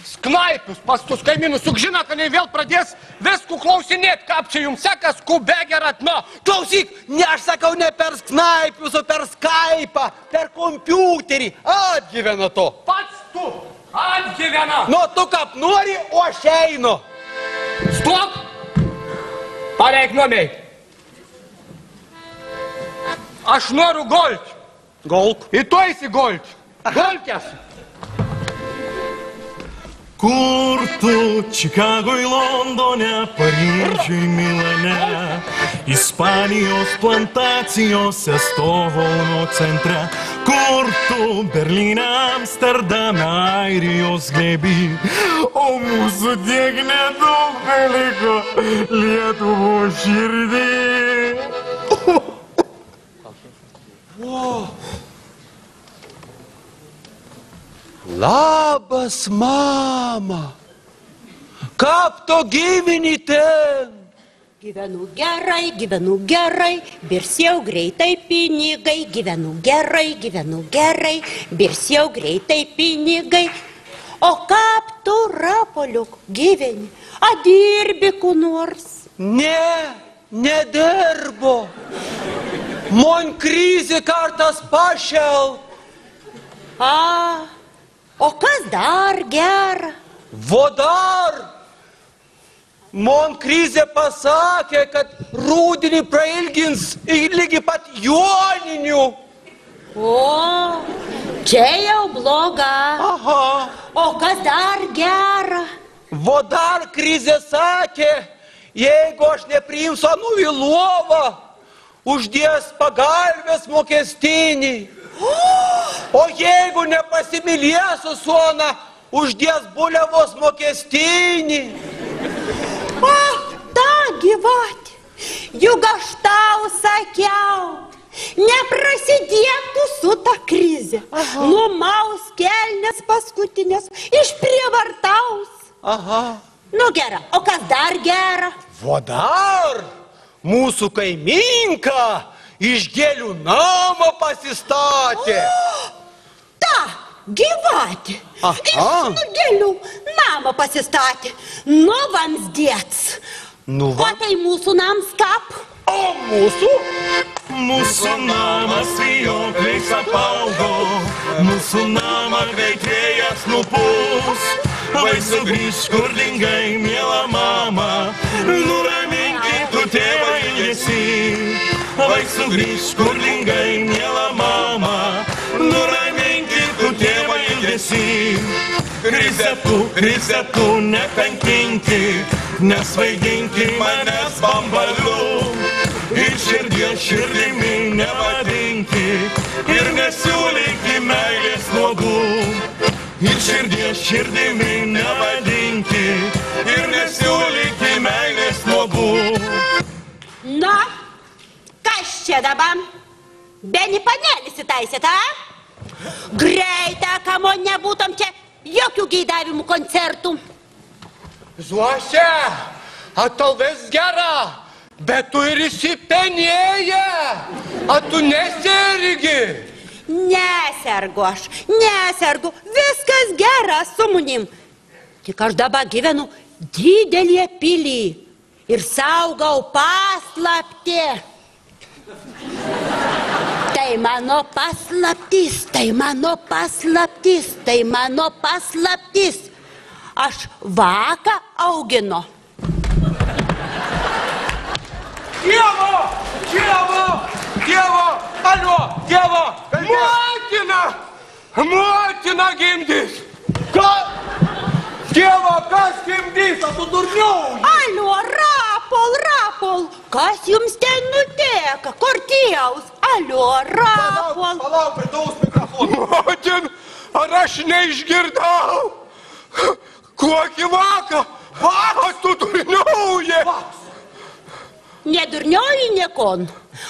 Sknaipius pas tus kaimynus, juk žino, kad jie vėl pradės viskų klausinėti, kaip čia jums sekas, kubė gerat, na. Klausyk, ne aš sakau ne per Snaipius, o per Skype'ą, per kompiuterį. Atgyvena to. Pats tu atgyvena. Nu, tu kaip nori, o aš einu. Stop! Pareik nuomei. Aš noriu golt. Golk. Į tu eisi golt. Golkės. Kur tu, Čikagoj, Londone, Paryžiui, Milane, Ispanijos plantacijose, Stokholmo centre, kur tu, Berlyne, Amsterdame, Airijos glėby, o mūsų tiek nedaug beliko Lietuvos širdį. Labas, mama. Kaip tu gyveni ten? Gyvenu gerai, birsiau greitai pinigai, gyvenu gerai, birsiau greitai pinigai. O kaip tu, Rapoliuk, gyveni, dirbi ku nors? Ne, nedirbu. Man krizė kartas pašel. O kas dar gera? Vodar! Man krizė pasakė, kad rudenį prailgins lygiai pat joninių. O, čia jau bloga. Aha. O kas dar gera? Vodar krizė sakė, jeigu aš nepriimsiu anų į lovą, uždės pagalbės mokestinį. O jeigu nepasimylėsiu suona, uždės buliavos mokestinį. Ta gyvatė, juk aš tau sakiau, neprasidėk tu su ta krizė. Numaus kelnes paskutinės, išprievartaus. Nu gera, o kas dar gera? Vodar, mūsų kaiminka iš gėlių namą pasistatė. Ta gyvatė iš gėlių namą pasistatė. Nu vamsdėts. O tai mūsų nams kap? O mūsų? Mūsų namas vijokliais apaugo, mūsų namą veikėjas nupūs. Vai sugrįžk, kur dingai, miela mama, nuraminkit tu tėvą ilgesį. Vai sugrįžk, kur dingai, miela mama, nuraminkit tu tėvą ilgesį. Krize tu nekankinkit, nesvaiginkit manęs bambaliu. Ir širdies širdimi nevadinkit ir nesiūlykit meilės nuodų. Ir širdies širdimi nevadinkit ir nesiūlykit meilės nuodų. Na, kas čia dabar? Beni panelis įtaisėt, Greita, kamo nebūtum čia jokių geidavimų koncertų. Zuose, tau vis gera. Bet tu ir įsipenėja, tu nesergi. Nesergu aš, nesergu, viskas gera su manim. Tik aš dabar gyvenu didelėje pilį ir saugau paslaptį. Tai mano paslaptis, tai mano paslaptis, tai mano paslaptis. Aš vaką auginu. Dievo, alio, Dievo, motina gimdys. Dievo, kas gimdys, tu durniau? Alio, Rapol, kas jums ten nuteka, Kortijaus? Alio, Rapol. Palauk, pridaus mikrofoną. Motin, ar aš neišgirdau? Kokį vaką? Vakas tu durniauji. Nedurniauji niekon,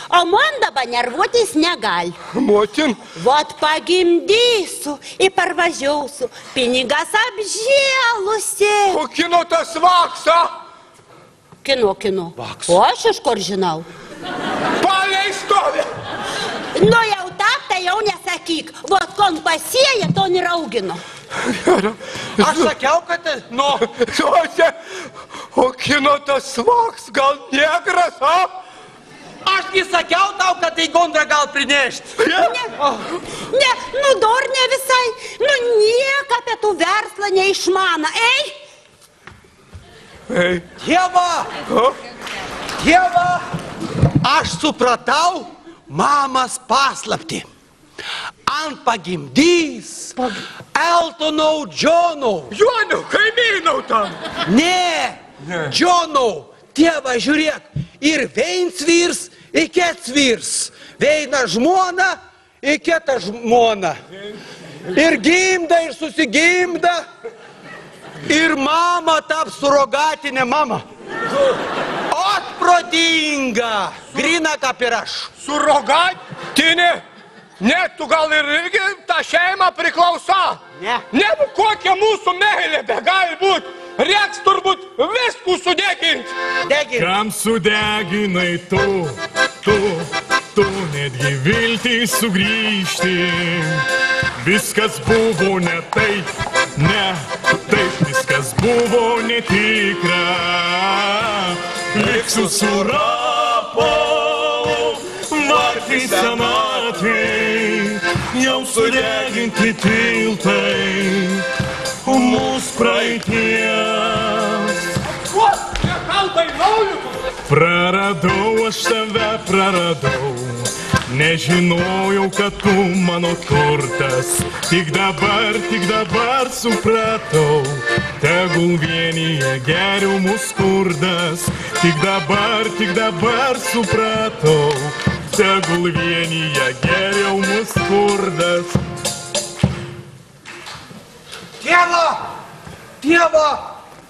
o man dabar nervuotis negali. Motin. Vot pagimdysiu ir parvažiausiu, pinigas apžėlusi. O kino tas vaksa? Kino. O aš iš kur žinau? Palei stovi. Nu jau tą, tai jau nesakyk. Vot kon pasieja, to ir auginu. Aš sakiau, kad... Nu, Zosia, o kino tas svaks gal negras, a? Ašgi sakiau tau, kad tai gondrą gal prinešti. Ne, nu dar ne visai. Nu nieko apie tų verslą neišmana. Ei, Tėva, aš supratau mamas paslaptį. Ant pagimdys Eltonau Džonau. Jonau, kaimynau tam. Ne, Džonau. Tėva, žiūrėk, ir veins vyrs, ir kets vyrs. Veina žmona, ir kita žmona. Ir gimda, ir susigimda. Ir mama taps surogatinė mama. Ot protinga, grina kaip ir aš. Surogatinė? Ne, tu gal ir irgi tą šeimą priklausa. Ne. Ne, kokia mūsų meilė be gali būti. Reiks turbūt viskų sudeginti. Degin. Kam sudeginai tu netgi viltį sugrįžti. Viskas buvo ne taip, viskas buvo netikra. Liksiu su Rapolu, vartai senatvei, jau sudeginti tiltai, mūsų praeities. Praradau, aš tave praradau, nežinojau, kad tu mano turtas. Tik dabar supratau, tegul vienyje geriau mūsų skurdas. Tik dabar supratau, tegul vienyje geriau mūsų skurdas. Tėva,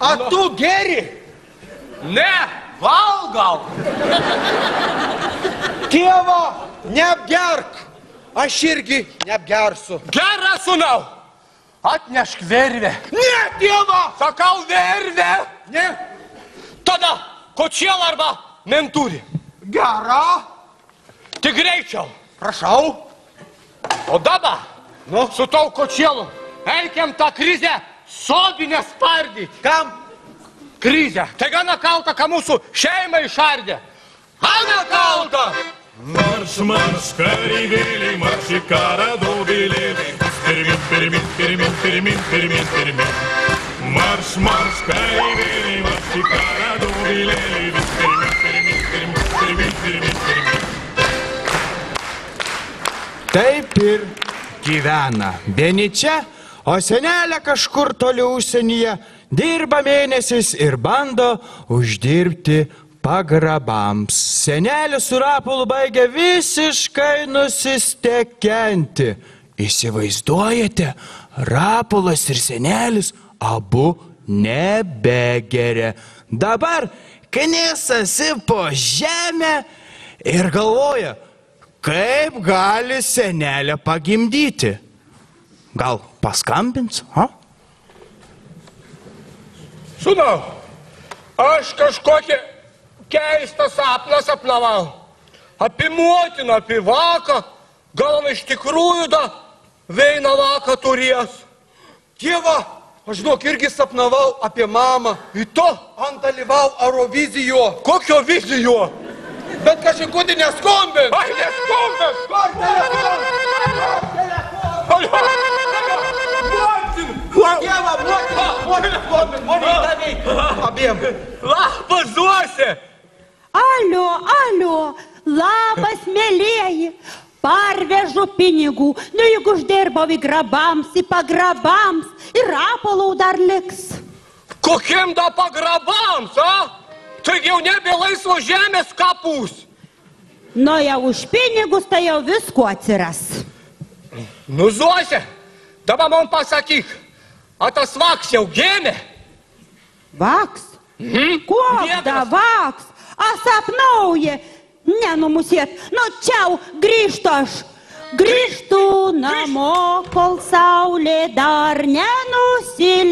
a tu geri? Ne, valgau. Tėva, neapgerk. Aš irgi neapgersiu. Geras, sūnau. Atnešk vervę. Ne, tėva. Sakau vervę. Ne. Tada kočielą arba mentūrį. Gera. Tik greičiau. Prašau. O dabar, su tau kočielu, eikiam tą krizę sodinę spardyti. Kam? Krizę. Tai gana kalta, ką mūsų šeimą išardė. Gana kalta. Marš, kareivėliai, marš į karą daugėlėliai. Pirmin. Marš, kareivėliai, marš į karą daugėlėliai. Pirmin. Taip ir gyvena. Vieni čia, o senelė kažkur toli užsienyje dirba mėnesiais ir bando uždirbti pagrabams. Senelis su Rapolu baigia visiškai nusistekenti. Įsivaizduojate, Rapolas ir senelis abu nebegeria. Dabar knisasi po žemę ir galvoja, kaip gali senelę pagimdyti. Gal paskambins, ha? Sūnau, aš kažkokią keistą sapną sapnavau. Apie motiną, apie vaką. Gal iš tikrųjų da veina vaką turės. Tėva, aš žinok, irgi sapnavau apie mamą. Į to? Ant dalyvau Eurovizijo. Kokio vizijo? Bet kažkokį neskombin. Ai, neskombin! Abiem. Labas, Zuose! Alio, labas, mėlieji. Parvežu pinigų, nu juk uždirbau į grabams, į pagrabams, ir Rapolau dar liks. Kokiem da pagrabams, a? Taigi jau nebe laisvo žemės kapus. Nu jau už pinigus, tai jau visko atsiras. Nu, Zuose, dabar man pasakyk, a tas vaks jau gėmė? Vaks? Koks da vaks? A sapnauja. Nenumusėt. Nu, čiau, grįžtu aš. Grįžtu namo, kol saulė dar nenusileido.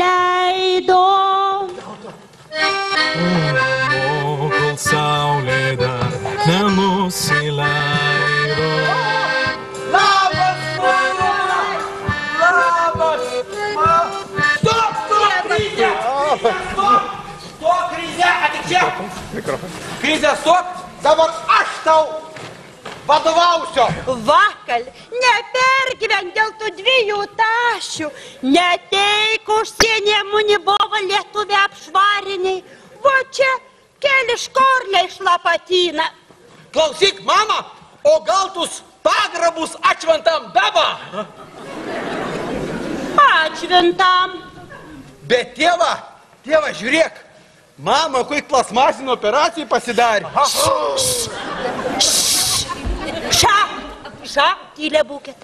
Kol saulė dar nenusileido. Labas, mama! Labas! Stop! mikrofoną. Krizė stok, dabar aš tau vadovausiu. Vakal, nepergyven dėl tų 2 tašių. Neteik užsienė munibovo lietuvė apšvariniai. Va čia keli škorliai šlapatyna. Klausyk, mama, o gal tus pagrabus atšventam beba? Atšventam. Bet tėva, žiūrėk, mama, kaip plasmasinė operacija pasidarė. Ša, tylė būkit.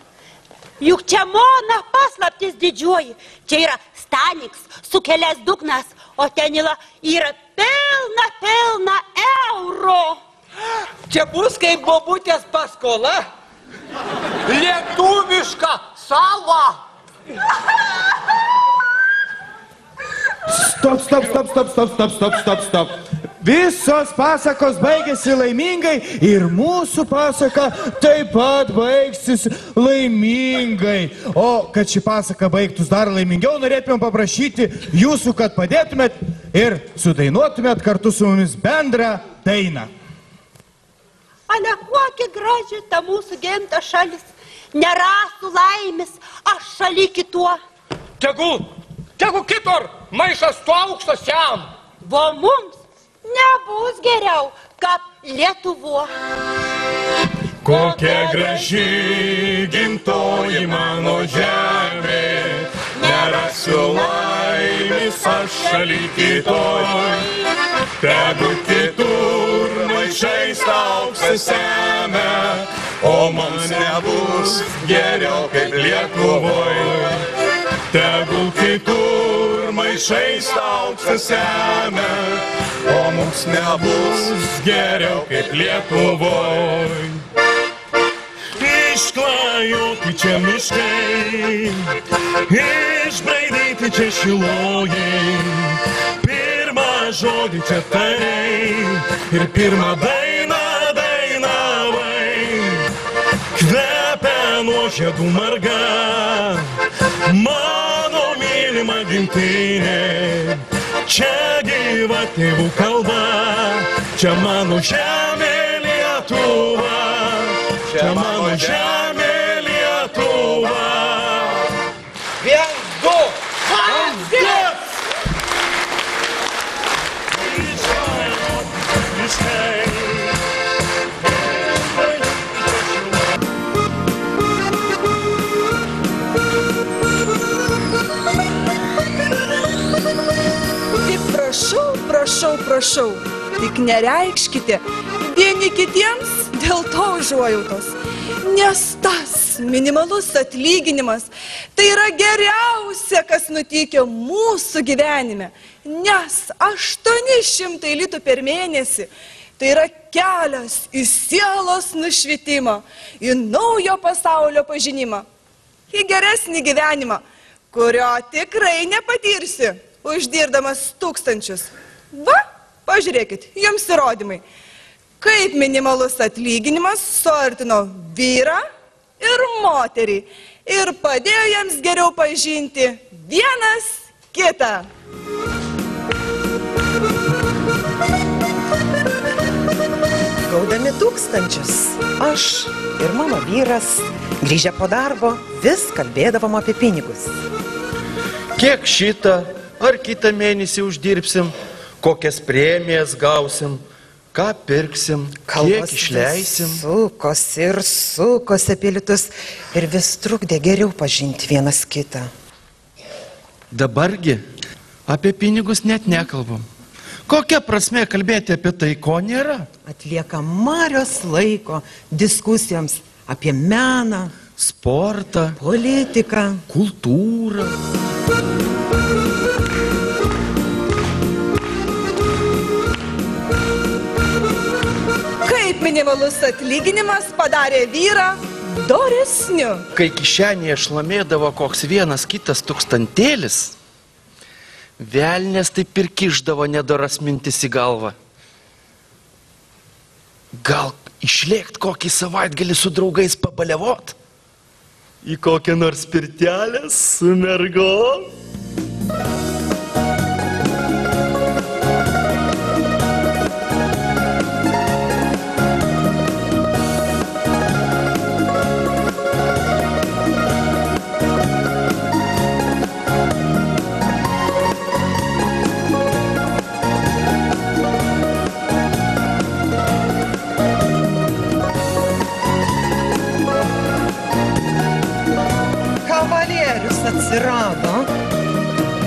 Juk čia mona paslaptis didžioji. Čia yra Staniks, sukelės dugnas, o ten yra pilna euro. Čia bus kaip bobutės paskola. Lietuviška sava. Stop. Visos pasakos baigėsi laimingai ir mūsų pasaka taip pat baigsis laimingai. O kad ši pasaka baigtus dar laimingiau, norėtumėm paprašyti jūsų, kad padėtumėt ir sudainuotumėt kartu su mumis bendrą dainą. Ale kokia graži ta mūsų gimta šalis. Nerastų laimės, aš šaly kituo. Tegu kitur maišas tu aukštas jam. Vo mums nebus geriau, kaip Lietuvo. Kokia graži gimtoji mano žemė, nerasiu laimės aš šaly kitoj. Tegu kitur maišais auksas semia, o mums nebus geriau kaip Lietuvoj. Tegul kitur maišais auksas semia, o mums nebus geriau kaip Lietuvoj. Išklajoti čia miškai, išbraidyti čia šilojai, pirmą žodį čia tariai ir pirmą dainą dainavai. Kvepia nuo žiedų marga, mano mylima gimtinė. Čia gyva tėvų kalba, čia mano žemė Lietuva. Čia mano žemė Lietuva. 1, 2, Atskirti! Prašau, tik nereikškite vieni kitiems dėl to užuojautos, nes tas minimalus atlyginimas tai yra geriausia, kas nutikė mūsų gyvenime, nes 800 litų per mėnesį tai yra kelias į sielos nušvitimą, į naujo pasaulio pažinimą, į geresnį gyvenimą, kurio tikrai nepatirsi, uždirdamas 1000. Va, pažiūrėkit, jums įrodymai, kaip minimalus atlyginimas suartino vyrą ir moterį ir padėjo jiems geriau pažinti vienas kitą. Gaudami 1000, aš ir mano vyras, grįžę po darbo, vis kalbėdavom apie pinigus. Kiek šitą ar kitą mėnesį uždirbsim, kokias premijas gausim, ką pirksim, kiek išleisim. Sukosi apie litus ir vis trukdė geriau pažinti vienas kitą. Dabargi apie pinigus net nekalbam. Kokia prasmė kalbėti apie tai, ko nėra? Atlieka marios laiko diskusijoms apie meną, sportą, politiką, kultūrą. Kaip minimalus atlyginimas padarė vyrą doresniu. Kai kišenėje šlamėdavo koks vienas kitas tūkstantėlis, velnės taip ir kišdavo nedoras mintis į galvą. Gal išlėkt kokį savaitgalį su draugais pabaliavot? Į kokią nors pirtelę su mergom?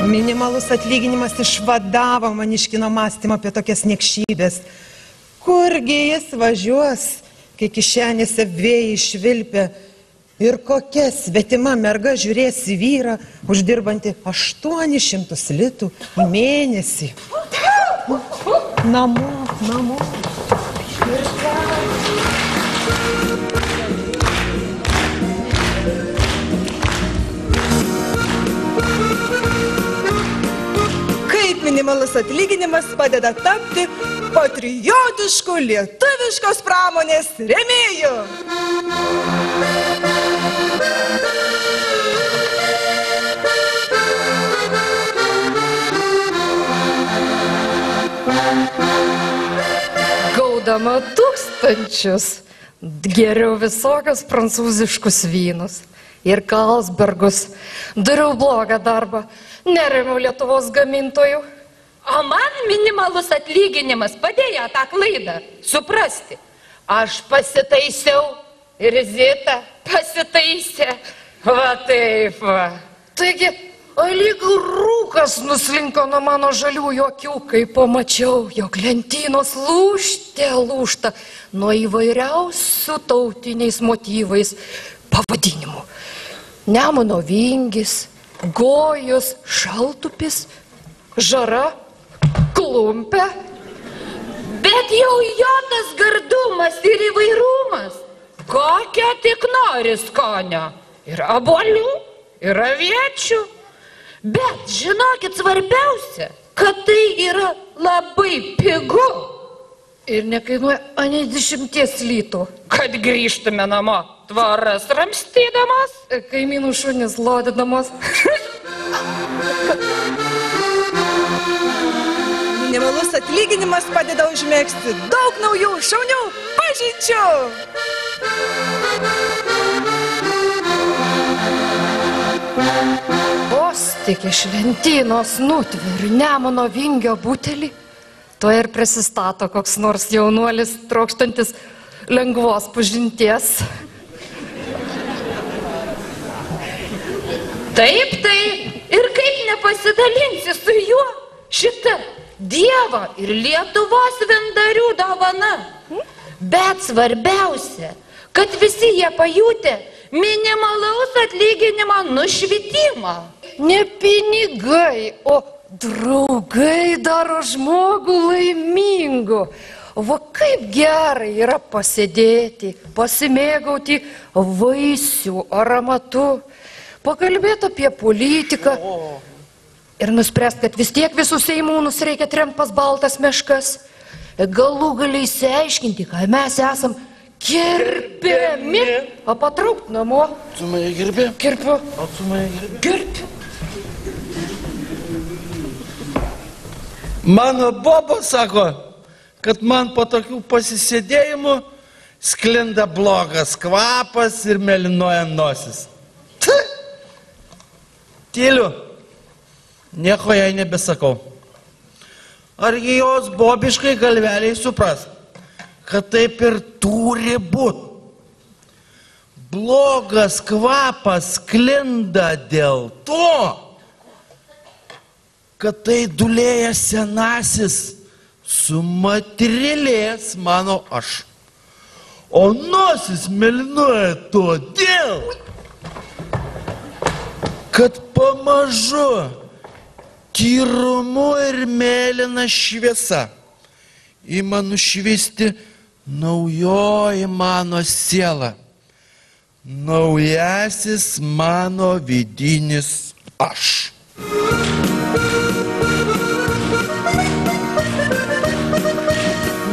Minimalus atlyginimas išvadavo maniškino mąstymą apie tokias niekšybės. Kurgi jis važiuos, kai kišenėse vėjai švilpia ir kokia svetima merga žiūrės į vyrą, uždirbantį 800 litų į mėnesį. Namo. Kaip minimalus atlyginimas padeda tapti patriotišku lietuviškos pramonės rėmėju. Gaudama 1000, geriau visokius prancūziškus vynus ir Carlsbergus. Dariau blogą darbą, neremiau Lietuvos gamintojų. O man minimalus atlyginimas padėjo tą klaidą suprasti. Aš pasitaisiau ir Zita pasitaisė. Va taip va. Taigi, lyg rūkas nuslinko nuo mano žaliųjų akių, kai pamačiau, jog lentynos lūžta nuo įvairiausių tautiniais motyvais pavadinimų. Nemuno vingis, Gojus, Šaltupis, Žara, Klumpė. Bet jau jo tas gardumas ir įvairumas. Kokia tik nori skonio. Ir obuolių, ir aviečių. Bet žinokit svarbiausia, kad tai yra labai pigu. Ir nekainuoja ane 10 litų. Kad grįžtume namo, tvoras ramstydamas, kaimynų šunis lodinamas. Minimalus atlyginimas padeda užmėgsti daug naujų šaunių pažinčių. Vos tik iš lentynos nutveriu Nemuno vingio butelį, to ir prisistato koks nors jaunuolis trokštantis lengvos pažinties. Taip, ir kaip nepasidalinsi su juo šitą Dievo ir Lietuvos vindarių dovana. Bet svarbiausia, kad visi jie pajutė minimalaus atlyginimo nušvitimą. Ne pinigai, o draugai daro žmogų laimingu. Va kaip gerai yra pasėdėti, pasimėgauti vaisių aromatu, pakalbėti apie politiką ir nuspręsti, kad vis tiek visus seimūnus reikia tremti pas baltas meškas. Galų galiai išsiaiškinti, kad mes esam kirpiami, o patraukti namo. Tu mane gerbi? Kirpiu. O tu mane gerbi? Kirpiu. Mano boba sako, kad man po tokių pasisėdėjimų sklinda blogas kvapas ir mėlynoja nosis. Tyliu, nieko jai nebesakau. Argi jos bobiškai galveliai supras, kad taip ir turi būt. Blogas kvapas sklinda dėl to, kad tai dulėja senasis sumatrilės mano aš. O nosis mėlynoja todėl, kad pamažu tyrumu ir mėlyna šviesa ima nušvisti naujoji mano siela, naujasis mano vidinis aš.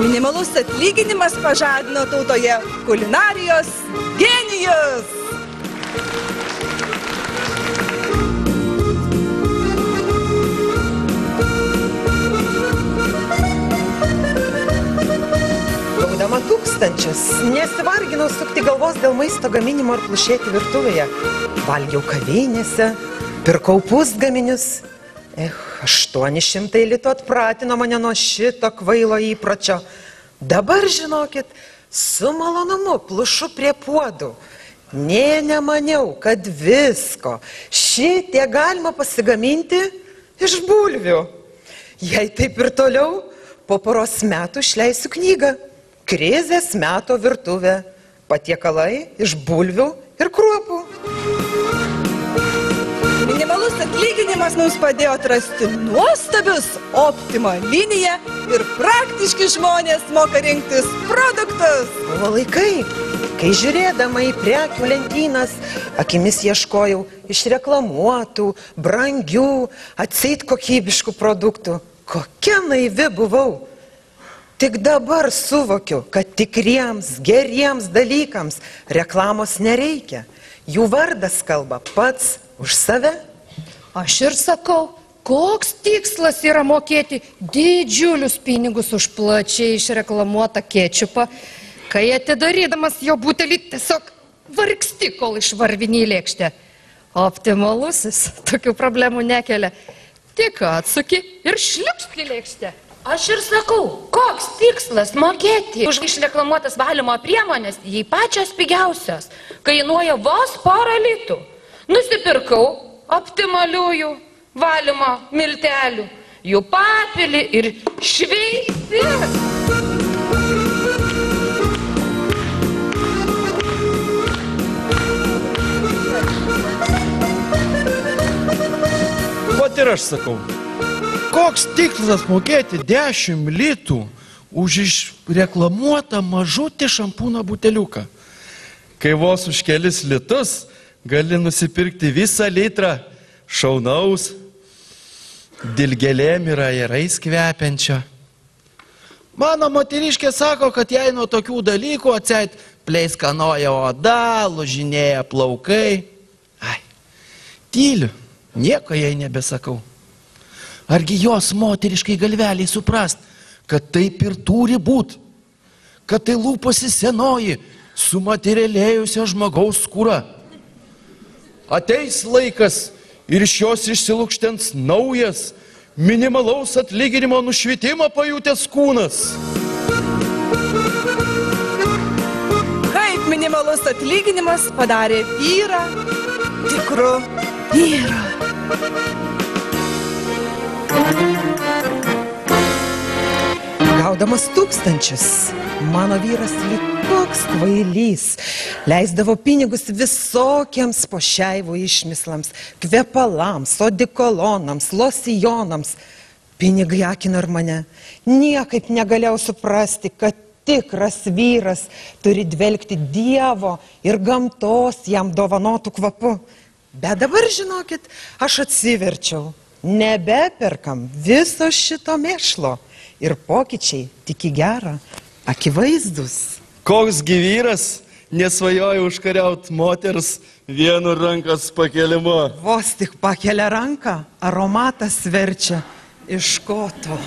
Minimalus atlyginimas pažadino tautoje kulinarijos genijus. Gaudama 1000, nesivarginau sukti galvos dėl maisto gaminimo ar plušėti virtuvėje. Valgiau kavinėse, pirkau pusgaminius. 800 litų atpratino mane nuo šito kvailo įpročio. Dabar, žinokit, su malonumu plušu prie puodų. Nė nemaniau, kad visko šitie galima pasigaminti iš bulvių. Jei taip ir toliau, po poros metų išleisiu knygą. Krizės meto virtuvė. Patiekalai iš bulvių ir kruopų. Minimalus atlyginimas mums padėjo atrasti nuostabius Optima liniją ir praktiški žmonės moka rinktis produktus. Buvo laikai, kai žiūrėdama į prekių lentynas, akimis ieškojau išreklamuotų, brangių, atseit kokybiškų produktų. Kokia naivi buvau. Tik dabar suvokiu, kad tikriems, geriems dalykams reklamos nereikia. Jų vardas kalba pats už save. Aš ir sakau, koks tikslas yra mokėti didžiulius pinigus už plačiai išreklamuotą kečupą, kai atidarydamas jo butelį tiesiog vargsti, kol išvarvini į lėkštę. Optimalusis tokių problemų nekelia. Tik atsuki ir šliukšt į lėkštę. Aš ir sakau, koks tikslas mokėti už išreklamuotas valymo priemonės, jei pačios pigiausios, kainuoja vos porą litų. Nusipirkau optimaliųjų valymo miltelių, jų papilį ir šveiti. Vat ir aš sakau. Koks tikslas mokėti 10 litų už išreklamuotą mažutį šampūno buteliuką? Kai vos už kelis litus gali nusipirkti visą litrą šaunaus, dilgėlėm ir ajerais kvepiančio. Mano moteriškė sako, kad jai nuo tokių dalykų atseit pleiskanoja oda, lūžinėja plaukai. Ai, tyliu, nieko jai nebesakau. Argi jos moteriškai galveliai suprast, kad taip ir turi būt, kad tai lūposi senoji, sumaterialėjusio žmogaus skūra. Ateis laikas ir iš jos išsilukštens naujas, minimalaus atlyginimo nušvitimą pajutęs kūnas. Kaip minimalus atlyginimas padarė vyrą tikru vyrą. Gaudamas tūkstančius, mano vyras lyg koks kvailys, leisdavo pinigus visokiems pošeivų išmislams, kvepalams, odikolonams, losijonams. Pinigai akino ir mane. Niekaip negalėjau suprasti, kad tikras vyras turi dvelkti Dievo ir gamtos jam dovanotų kvapu. Bet dabar, žinokit, aš atsiverčiau. Nebeperkam viso šito mėšlo. Ir pokyčiai tik į gerą, akivaizdus. Koks gi vyras nesvajoja užkariaut moters vienu rankos pakelimu. Vos tik pakelia ranką, aromatas verčia iš koto.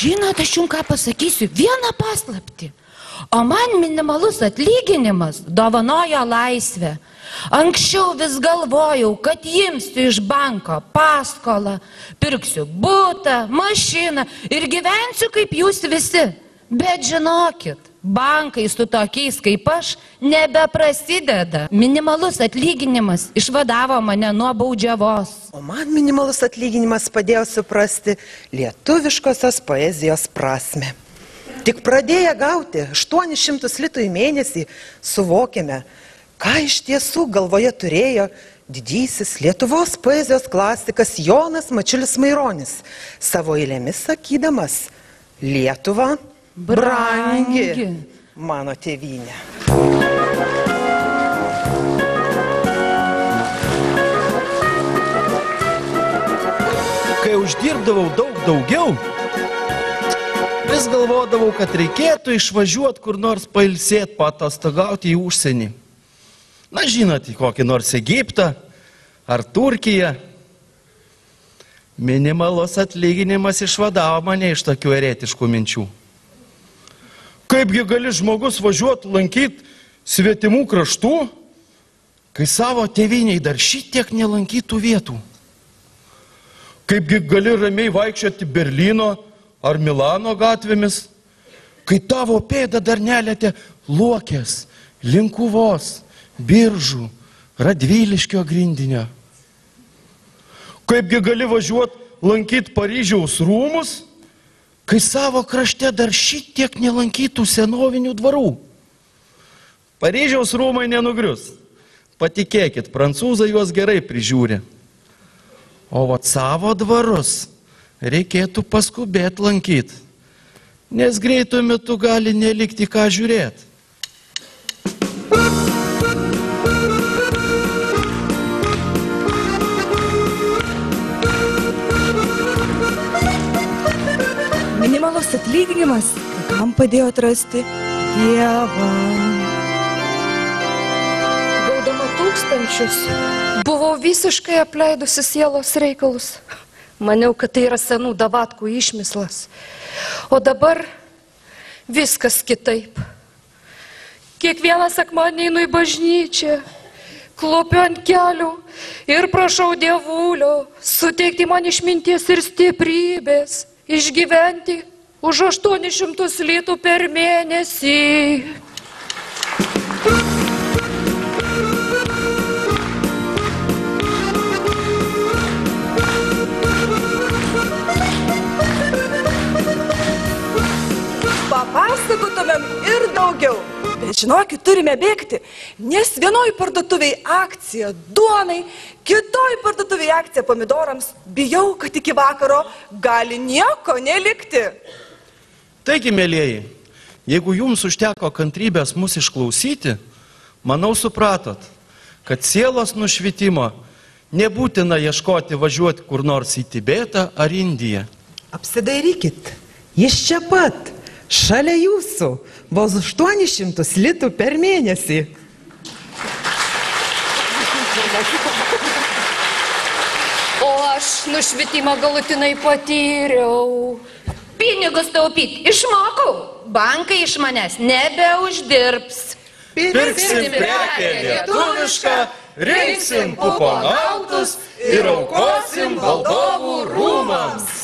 Žinot, aš jums ką pasakysiu, vieną paslaptį. O man minimalus atlyginimas dovanojo laisvę. Anksčiau vis galvojau, kad imsiu iš banko paskolą, pirksiu butą, mašiną ir gyvensiu kaip jūs visi. Bet žinokit, bankai su tokiais kaip aš nebeprasideda. Minimalus atlyginimas išvadavo mane nuo baudžiavos. O man minimalus atlyginimas padėjo suprasti lietuviškosios poezijos prasme. Tik pradėję gauti 800 litų į mėnesį, suvokėme, ką iš tiesų galvoje turėjo didysis Lietuvos poezijos klasikas Jonas Mačiulis Maironis, savo eilėmis sakydamas: Lietuva brangi mano tėvynė. Kai uždirbdavau daug daugiau, vis galvodavau, kad reikėtų išvažiuoti kur nors pailsėti, patostogauti į užsienį. Na, žinot, į kokį nors Egiptą ar Turkija. Minimalus atlyginimas išvadavo mane iš tokių eretiškų minčių. Kaipgi gali žmogus važiuoti lankyti svetimų kraštų, kai savo tėviniai dar šitiek nelankytų vietų? Kaipgi gali ramiai vaikščioti Berlyno ar Milano gatvėmis, kai tavo pėda dar nelietė Luokės, Linkuvos, Biržų, Radviliškio grindinio? Kaipgi gali važiuoti lankyti Paryžiaus rūmus, kai savo krašte dar šitiek nelankytų senovinių dvarų? Paryžiaus rūmai nenugrius. Patikėkit, prancūzai juos gerai prižiūri. O vat savo dvarus reikėtų paskubėti lankyti, nes greitų metu gali nelikti ką žiūrėti. Minimalus atlyginimas, kam padėjo atrasti Dievą. Gaudama tūkstančius, buvau visiškai apleidusi sielos reikalus. Maniau, kad tai yra senų davatkų išmislas. O dabar viskas kitaip. Kiekvieną sekmadienį einu į bažnyčią, klopiu ant kelių ir prašau Dievulio suteikti man išminties ir stiprybės, išgyventi už 800 litų per mėnesį. Papasakotumėm ir daugiau. Bet žinokit, turime bėgti, nes vienoj parduotuviai akcija duonai, kitoj parduotuviai akcija pomidorams. Bijau, kad iki vakaro gali nieko nelikti. Taigi, mėlieji, jeigu jums užteko kantrybės mus išklausyti, manau supratot, kad sielos nušvitimo nebūtina ieškoti važiuoti kur nors į Tibetą ar Indiją. Apsidairykit, jis čia pat. Šalia jūsų, vos 800 litų per mėnesį. O aš nušvitimą galutinai patyriau. Pinigus taupyti išmokau, bankai iš manęs nebeuždirbs. Pirksim prekę lietuvišką, rinksim kuponautus ir aukosim valdovų rūmams.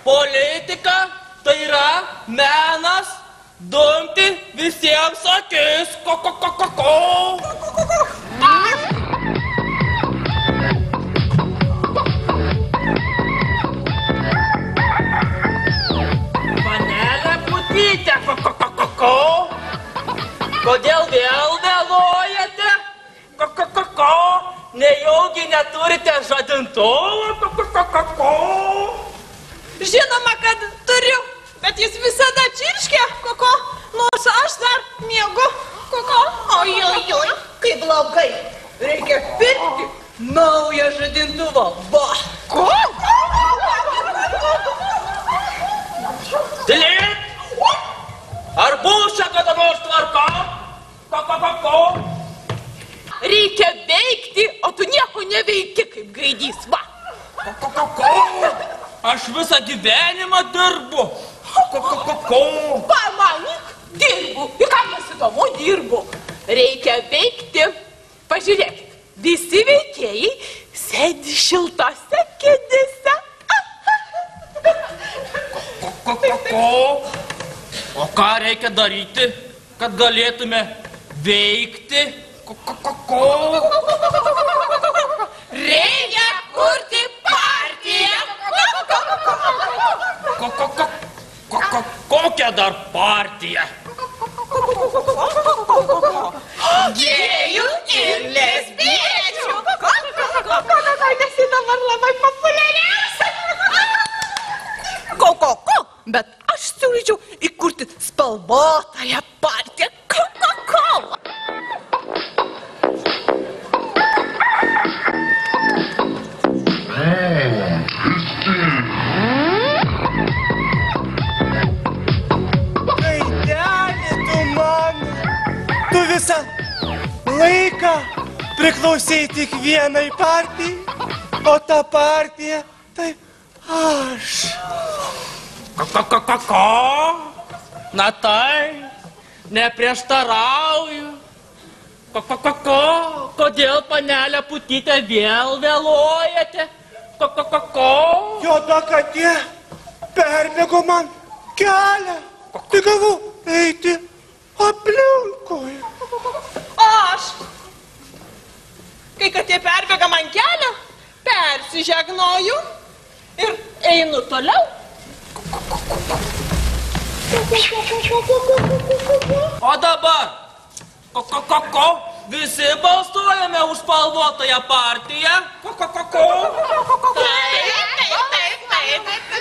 Politika tai yra menas dumti visiems akis. Panelė Putytė, kodėl vėl vėluoji? Kogi neturite žadintuvo? Žinoma, kad turiu, bet jis visada čirškia, koko, nors aš dar miegu, koko. Ojojoj, kaip blogai. Reikia pirkti naują žadintuvą. Va. Ko? Tylėt! Ar bus čia kada nors tvarka? Ko? Reikia veikti, o tu nieko neveiki kaip gaidys. Va. Ko? Aš visą gyvenimą dirbu. Ko? Pamanyk, dirbu. Ir ką pasidomu, dirbu. Reikia veikti. Pažiūrėkit, visi veikėjai sėdi šiltose kėdėse. Ko? O ką reikia daryti, kad galėtume veikti? Ko? Reikia kurti partiją. Kokią dar partiją? Gėjų ir lesbiečių. Nes jį dabar labai populiariausia. Ko, bet aš siūlyčiau įkurti spalvotąją partiją. Coca-Cola. Gaidelė tu man, tu visą laiką priklausai tik vienai partijai, o ta partija tai aš. Ko? Na tai, neprieštarauju. Ko? Kodėl, panelė Putytė, vėl vėluojate? Ko? Juoda katė perbėgo man kelią, tai gavau eiti aplinkui. Aš, kai katė perbėga man kelią, persižegnoju ir einu toliau. O dabar, ko? Visi balsuojame už spalvotąją partiją? Ko?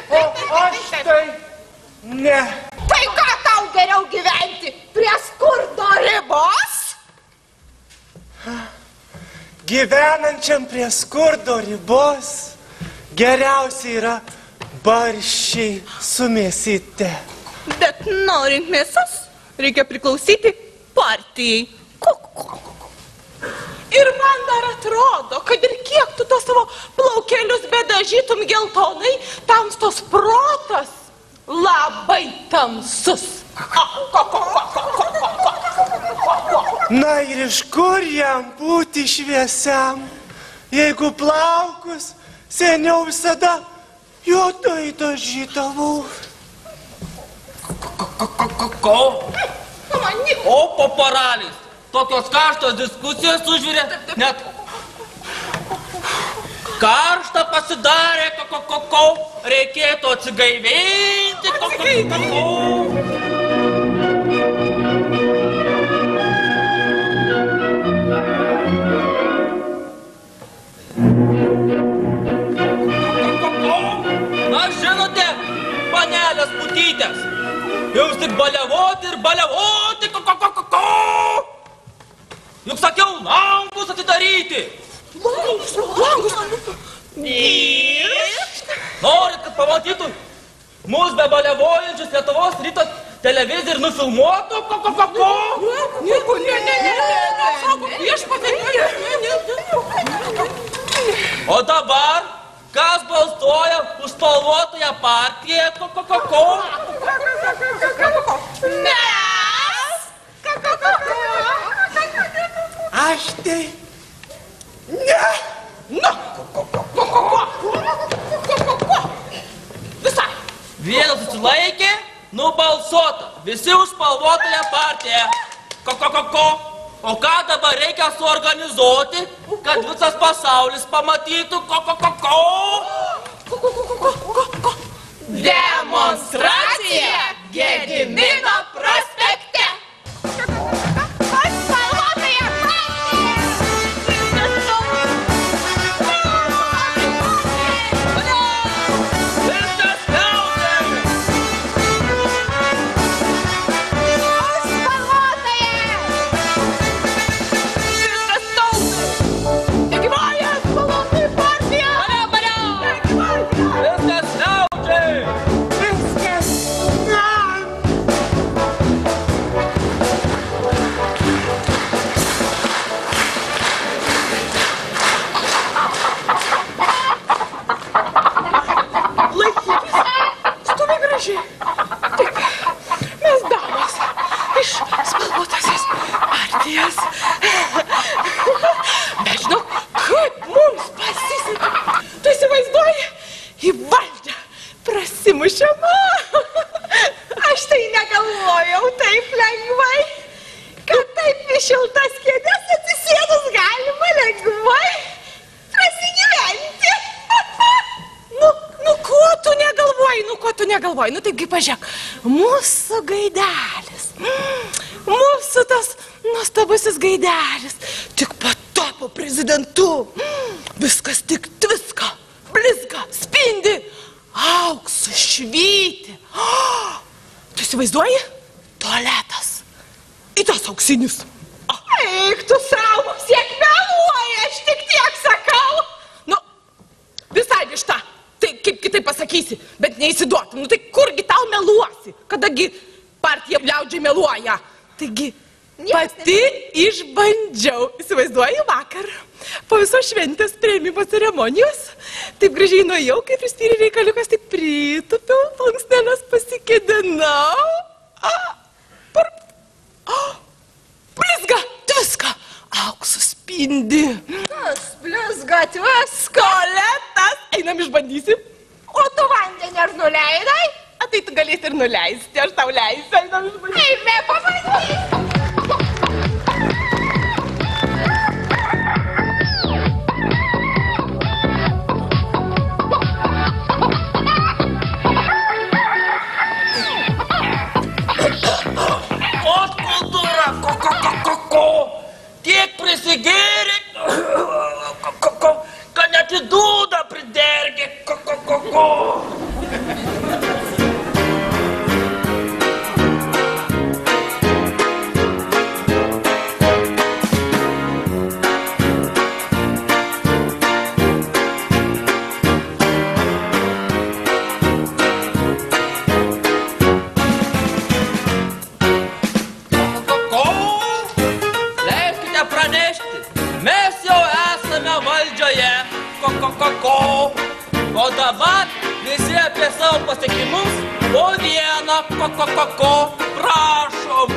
O aš tai ne. Tai ką tau geriau gyventi? Prie skurdo ribos? Gyvenančiam prie skurdo ribos geriausia yra barščiai su mėsyte. Bet norint mėsas, reikia priklausyti partijai. Ir man dar atrodo, kad ir kiek tu tos savo plaukelius bedažytum geltonai, tamstos protas labai tamsus. Na ir iš kur jam būti šviesiam, jeigu plaukus seniau visada juodai dažydavau. Ko? O paparalis, tokios karštos diskusijos užvirė, net karšta pasidarė, ko, reikėtų atsigaivinti, ko. Na, žinote, panelės Putytės, jums tik baliavoti ir baliavoti, ko. Juk sakiau, langus atidaryti. Langus. Norit, kad pamatytų mus be baliavojančius Lietuvos ryto televiziją ir nufilmuotų, ko. O dabar, kas balsuoja už spalvotąją partiją, ko. Mes! Aš tai ne. Nu, visai. Vienas susilaikė, nubalsuota. Visi už spalvotąją partiją. Ko. O ką dabar reikia suorganizuoti, kad visas pasaulis pamatytų, ko. Demonstracija Gedimino prospekte. galvoju, nu taipgi pažiūrėk, mūsų Gaidelis, mūsų tas nuostabusis Gaidelis, tik patapo prezidentu, viskas tik tviska, blizga, spindi, auksu švyti. Tu įsivaizduoji? Tualetas. Į tas auksinis. Eik tu savo, siek meluoja, aš tik tiek sakau. Nu, visai višta. Tai kaip kitaip pasakysi, bet neįsiduotum. Nu tai kurgi tau meluosi, kadagi partija liaudžiai meluoja. Taigi, pati išbandžiau. Įsivaizduoju vakar. Po viso šventės priėmimo ceremonijos. Taip gražiai nuėjau, kaip prispyrė reikaliukas, taip pritupiau, plunksneles pasikėdinau. Blizga, tviska, auksu spindi. Kas blizga, tviska? Tualetas. Einam išbandysim. O tu vandenį ar nuleidai? A tai tu galėsi ir nuleisti, aš tau leisiu. Einam išbandysim. Eime, pabandysim. Tiek prisigėrė, kad net į dūdą pridergė. O dabar visi apie savo pasiekimus po vieną prašom.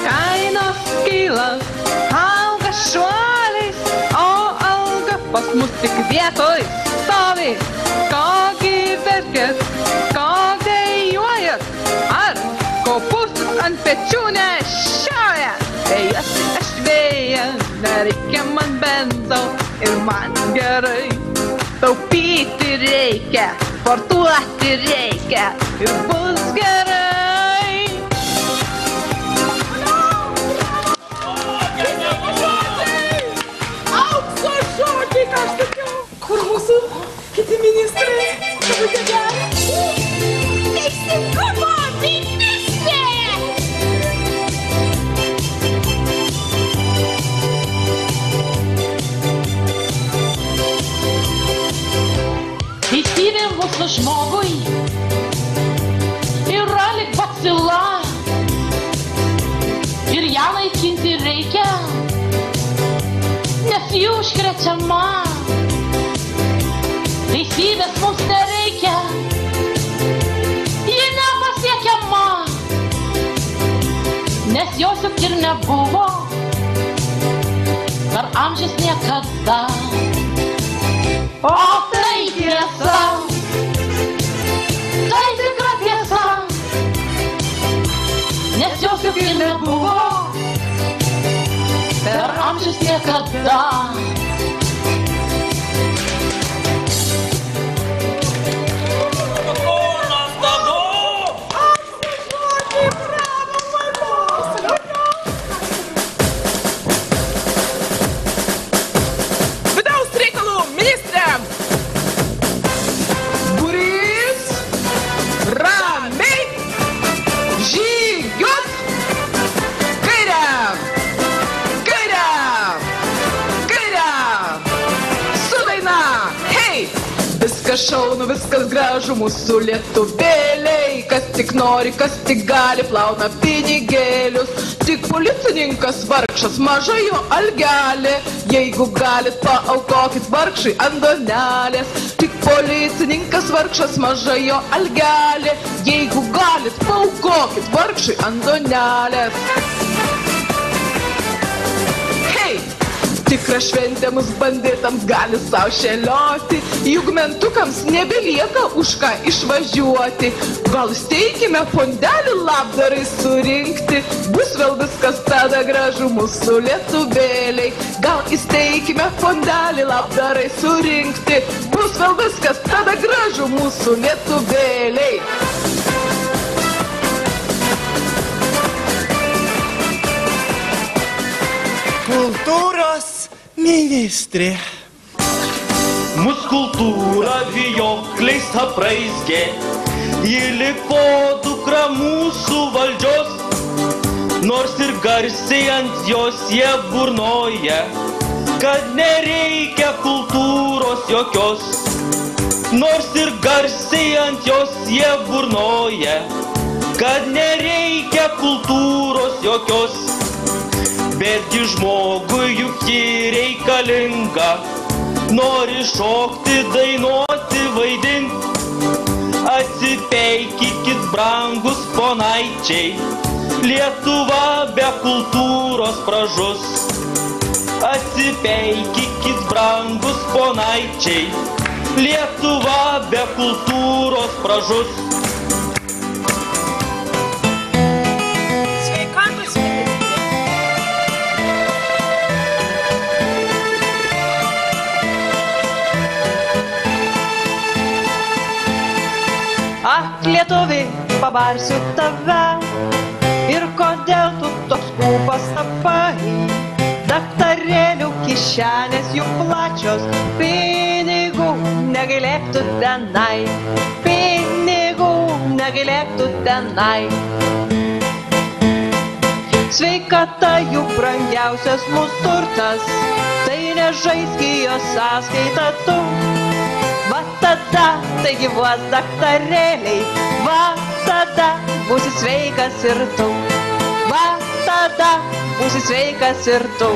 Kainos kyla, auga šuoliais, o alga pas mus tik vietoj stovi. Kogi verkės, ko dejuojat, ar kopūstus ant pečių nešiojat? Vėjas aš vėja, nereikia man benzo ir man gerai. Taupyti reikia, sportuoti reikia ir bus gerai. Aukso šokiai, ką aš sakiau. Kur mūsų kiti ministrai? Kabutė gerai. Teisingumo ministrė! Teisybė mūsų žmogui yra lyg bacila ir ją naikinti reikia, nes ji užkrečiama. Teisybės mums nereikia, ji nepasiekiama, nes jos juk ir nebuvo per amžius niekada. O tai tiesa, tai tikra tiesa, nes jos juk ir nebuvo per amžius niekada. Viskas šaunu, viskas gražu mūsų lietuvėliai, kas tik nori, kas tik gali, plauna pinigėlius. Tik policininkas vargšas, maža jo algelė, jeigu galit, paaukokit vargšai ant duonelės. Tik policininkas vargšas, maža jo algelė, jeigu galit, paaukokit vargšai ant duonelės. Hei! Tikra šventėms banditams gali sau šėlioti, juk mentukams nebelieka už ką išvažiuoti. Gal steikime fondelį labdarai surinkti, bus vėl viskas tada gražu mūsų lietuvėliai. Gal įsteikime fondelį labdarai surinkti, bus vėl viskas tada gražu mūsų lietuvėliai. Kultūros ministrė. Mūsų kultūra vijokliais apraizgė, ji liko dukra mūsų valdžios, nors ir garsiai ant jos jie burnoja, kad nereikia kultūros jokios. Nors ir garsiai ant jos jie burnoja, kad nereikia kultūros jokios. Betgi žmogui juk ji reikalinga, nori šokti, dainuoti, vaidinti. Atsipeikykit, brangus ponaičiai, Lietuva be kultūros pražus. Atsipeikykit, brangus ponaičiai, Lietuva be kultūros pražus. Sveikatos Ak, lietuviai, pabarsiu tave, ir kodėl tu toks kūpas tapai? Daktarėlių kišenės jų plačios, pinigų negailėk tu tenai, pinigų negailėk tu tenai. Sveikata jų brangiausias mūsų turtas, tai nežaiski jos sąskaita tu. Va tada, tai gyvuos daktarėliai, va tada būsi sveikas ir tu. Va tada būsi sveikas ir tu.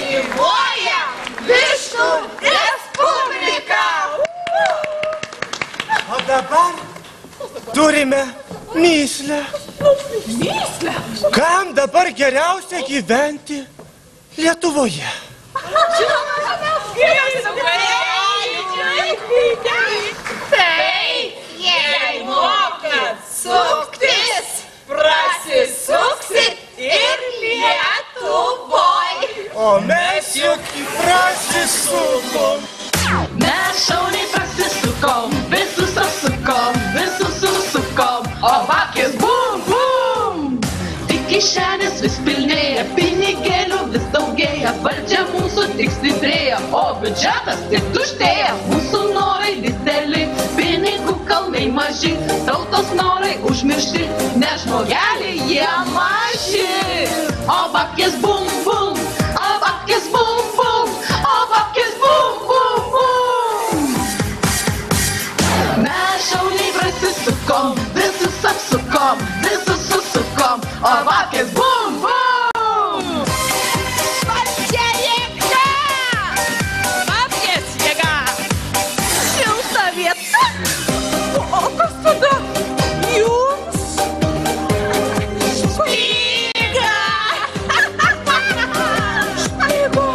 Gyvuoja Vištų Respublika! O dabar turime mįslę. Mįslę? Kam dabar geriausia gyventi Lietuvoje? Tai, jei mokat suktis, prasisuksit ir Lietuvoj. O mes juk prasisukom. Mes šauniai prasisukom, visus apsukom, visus susukom, o bakės bum bum. Tik kišenės vis pilnėja, pinigėlių vis daugėja, valdžia mūsų tik stiprėja, o biudžetas tik tuštėja. Mūsų norai dideli, pinigų kalnai maži, tautos norai užmiršti, nes žmogeliai jie maži. O bakės bum bum, o bakės bum bum, o bakės bum bum bum. Mes šauniai prasisukom, visus apsukom, visus susukom, o bakės bum bum. Sparčia jėga! Babkės jėga! Šilta vieta! O kas tada? Jums? Špyga! Špygo!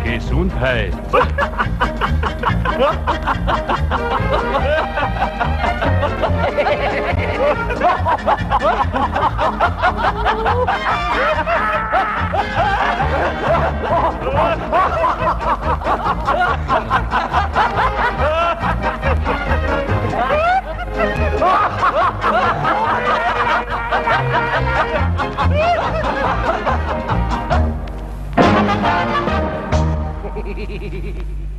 Gesundheit. Oi.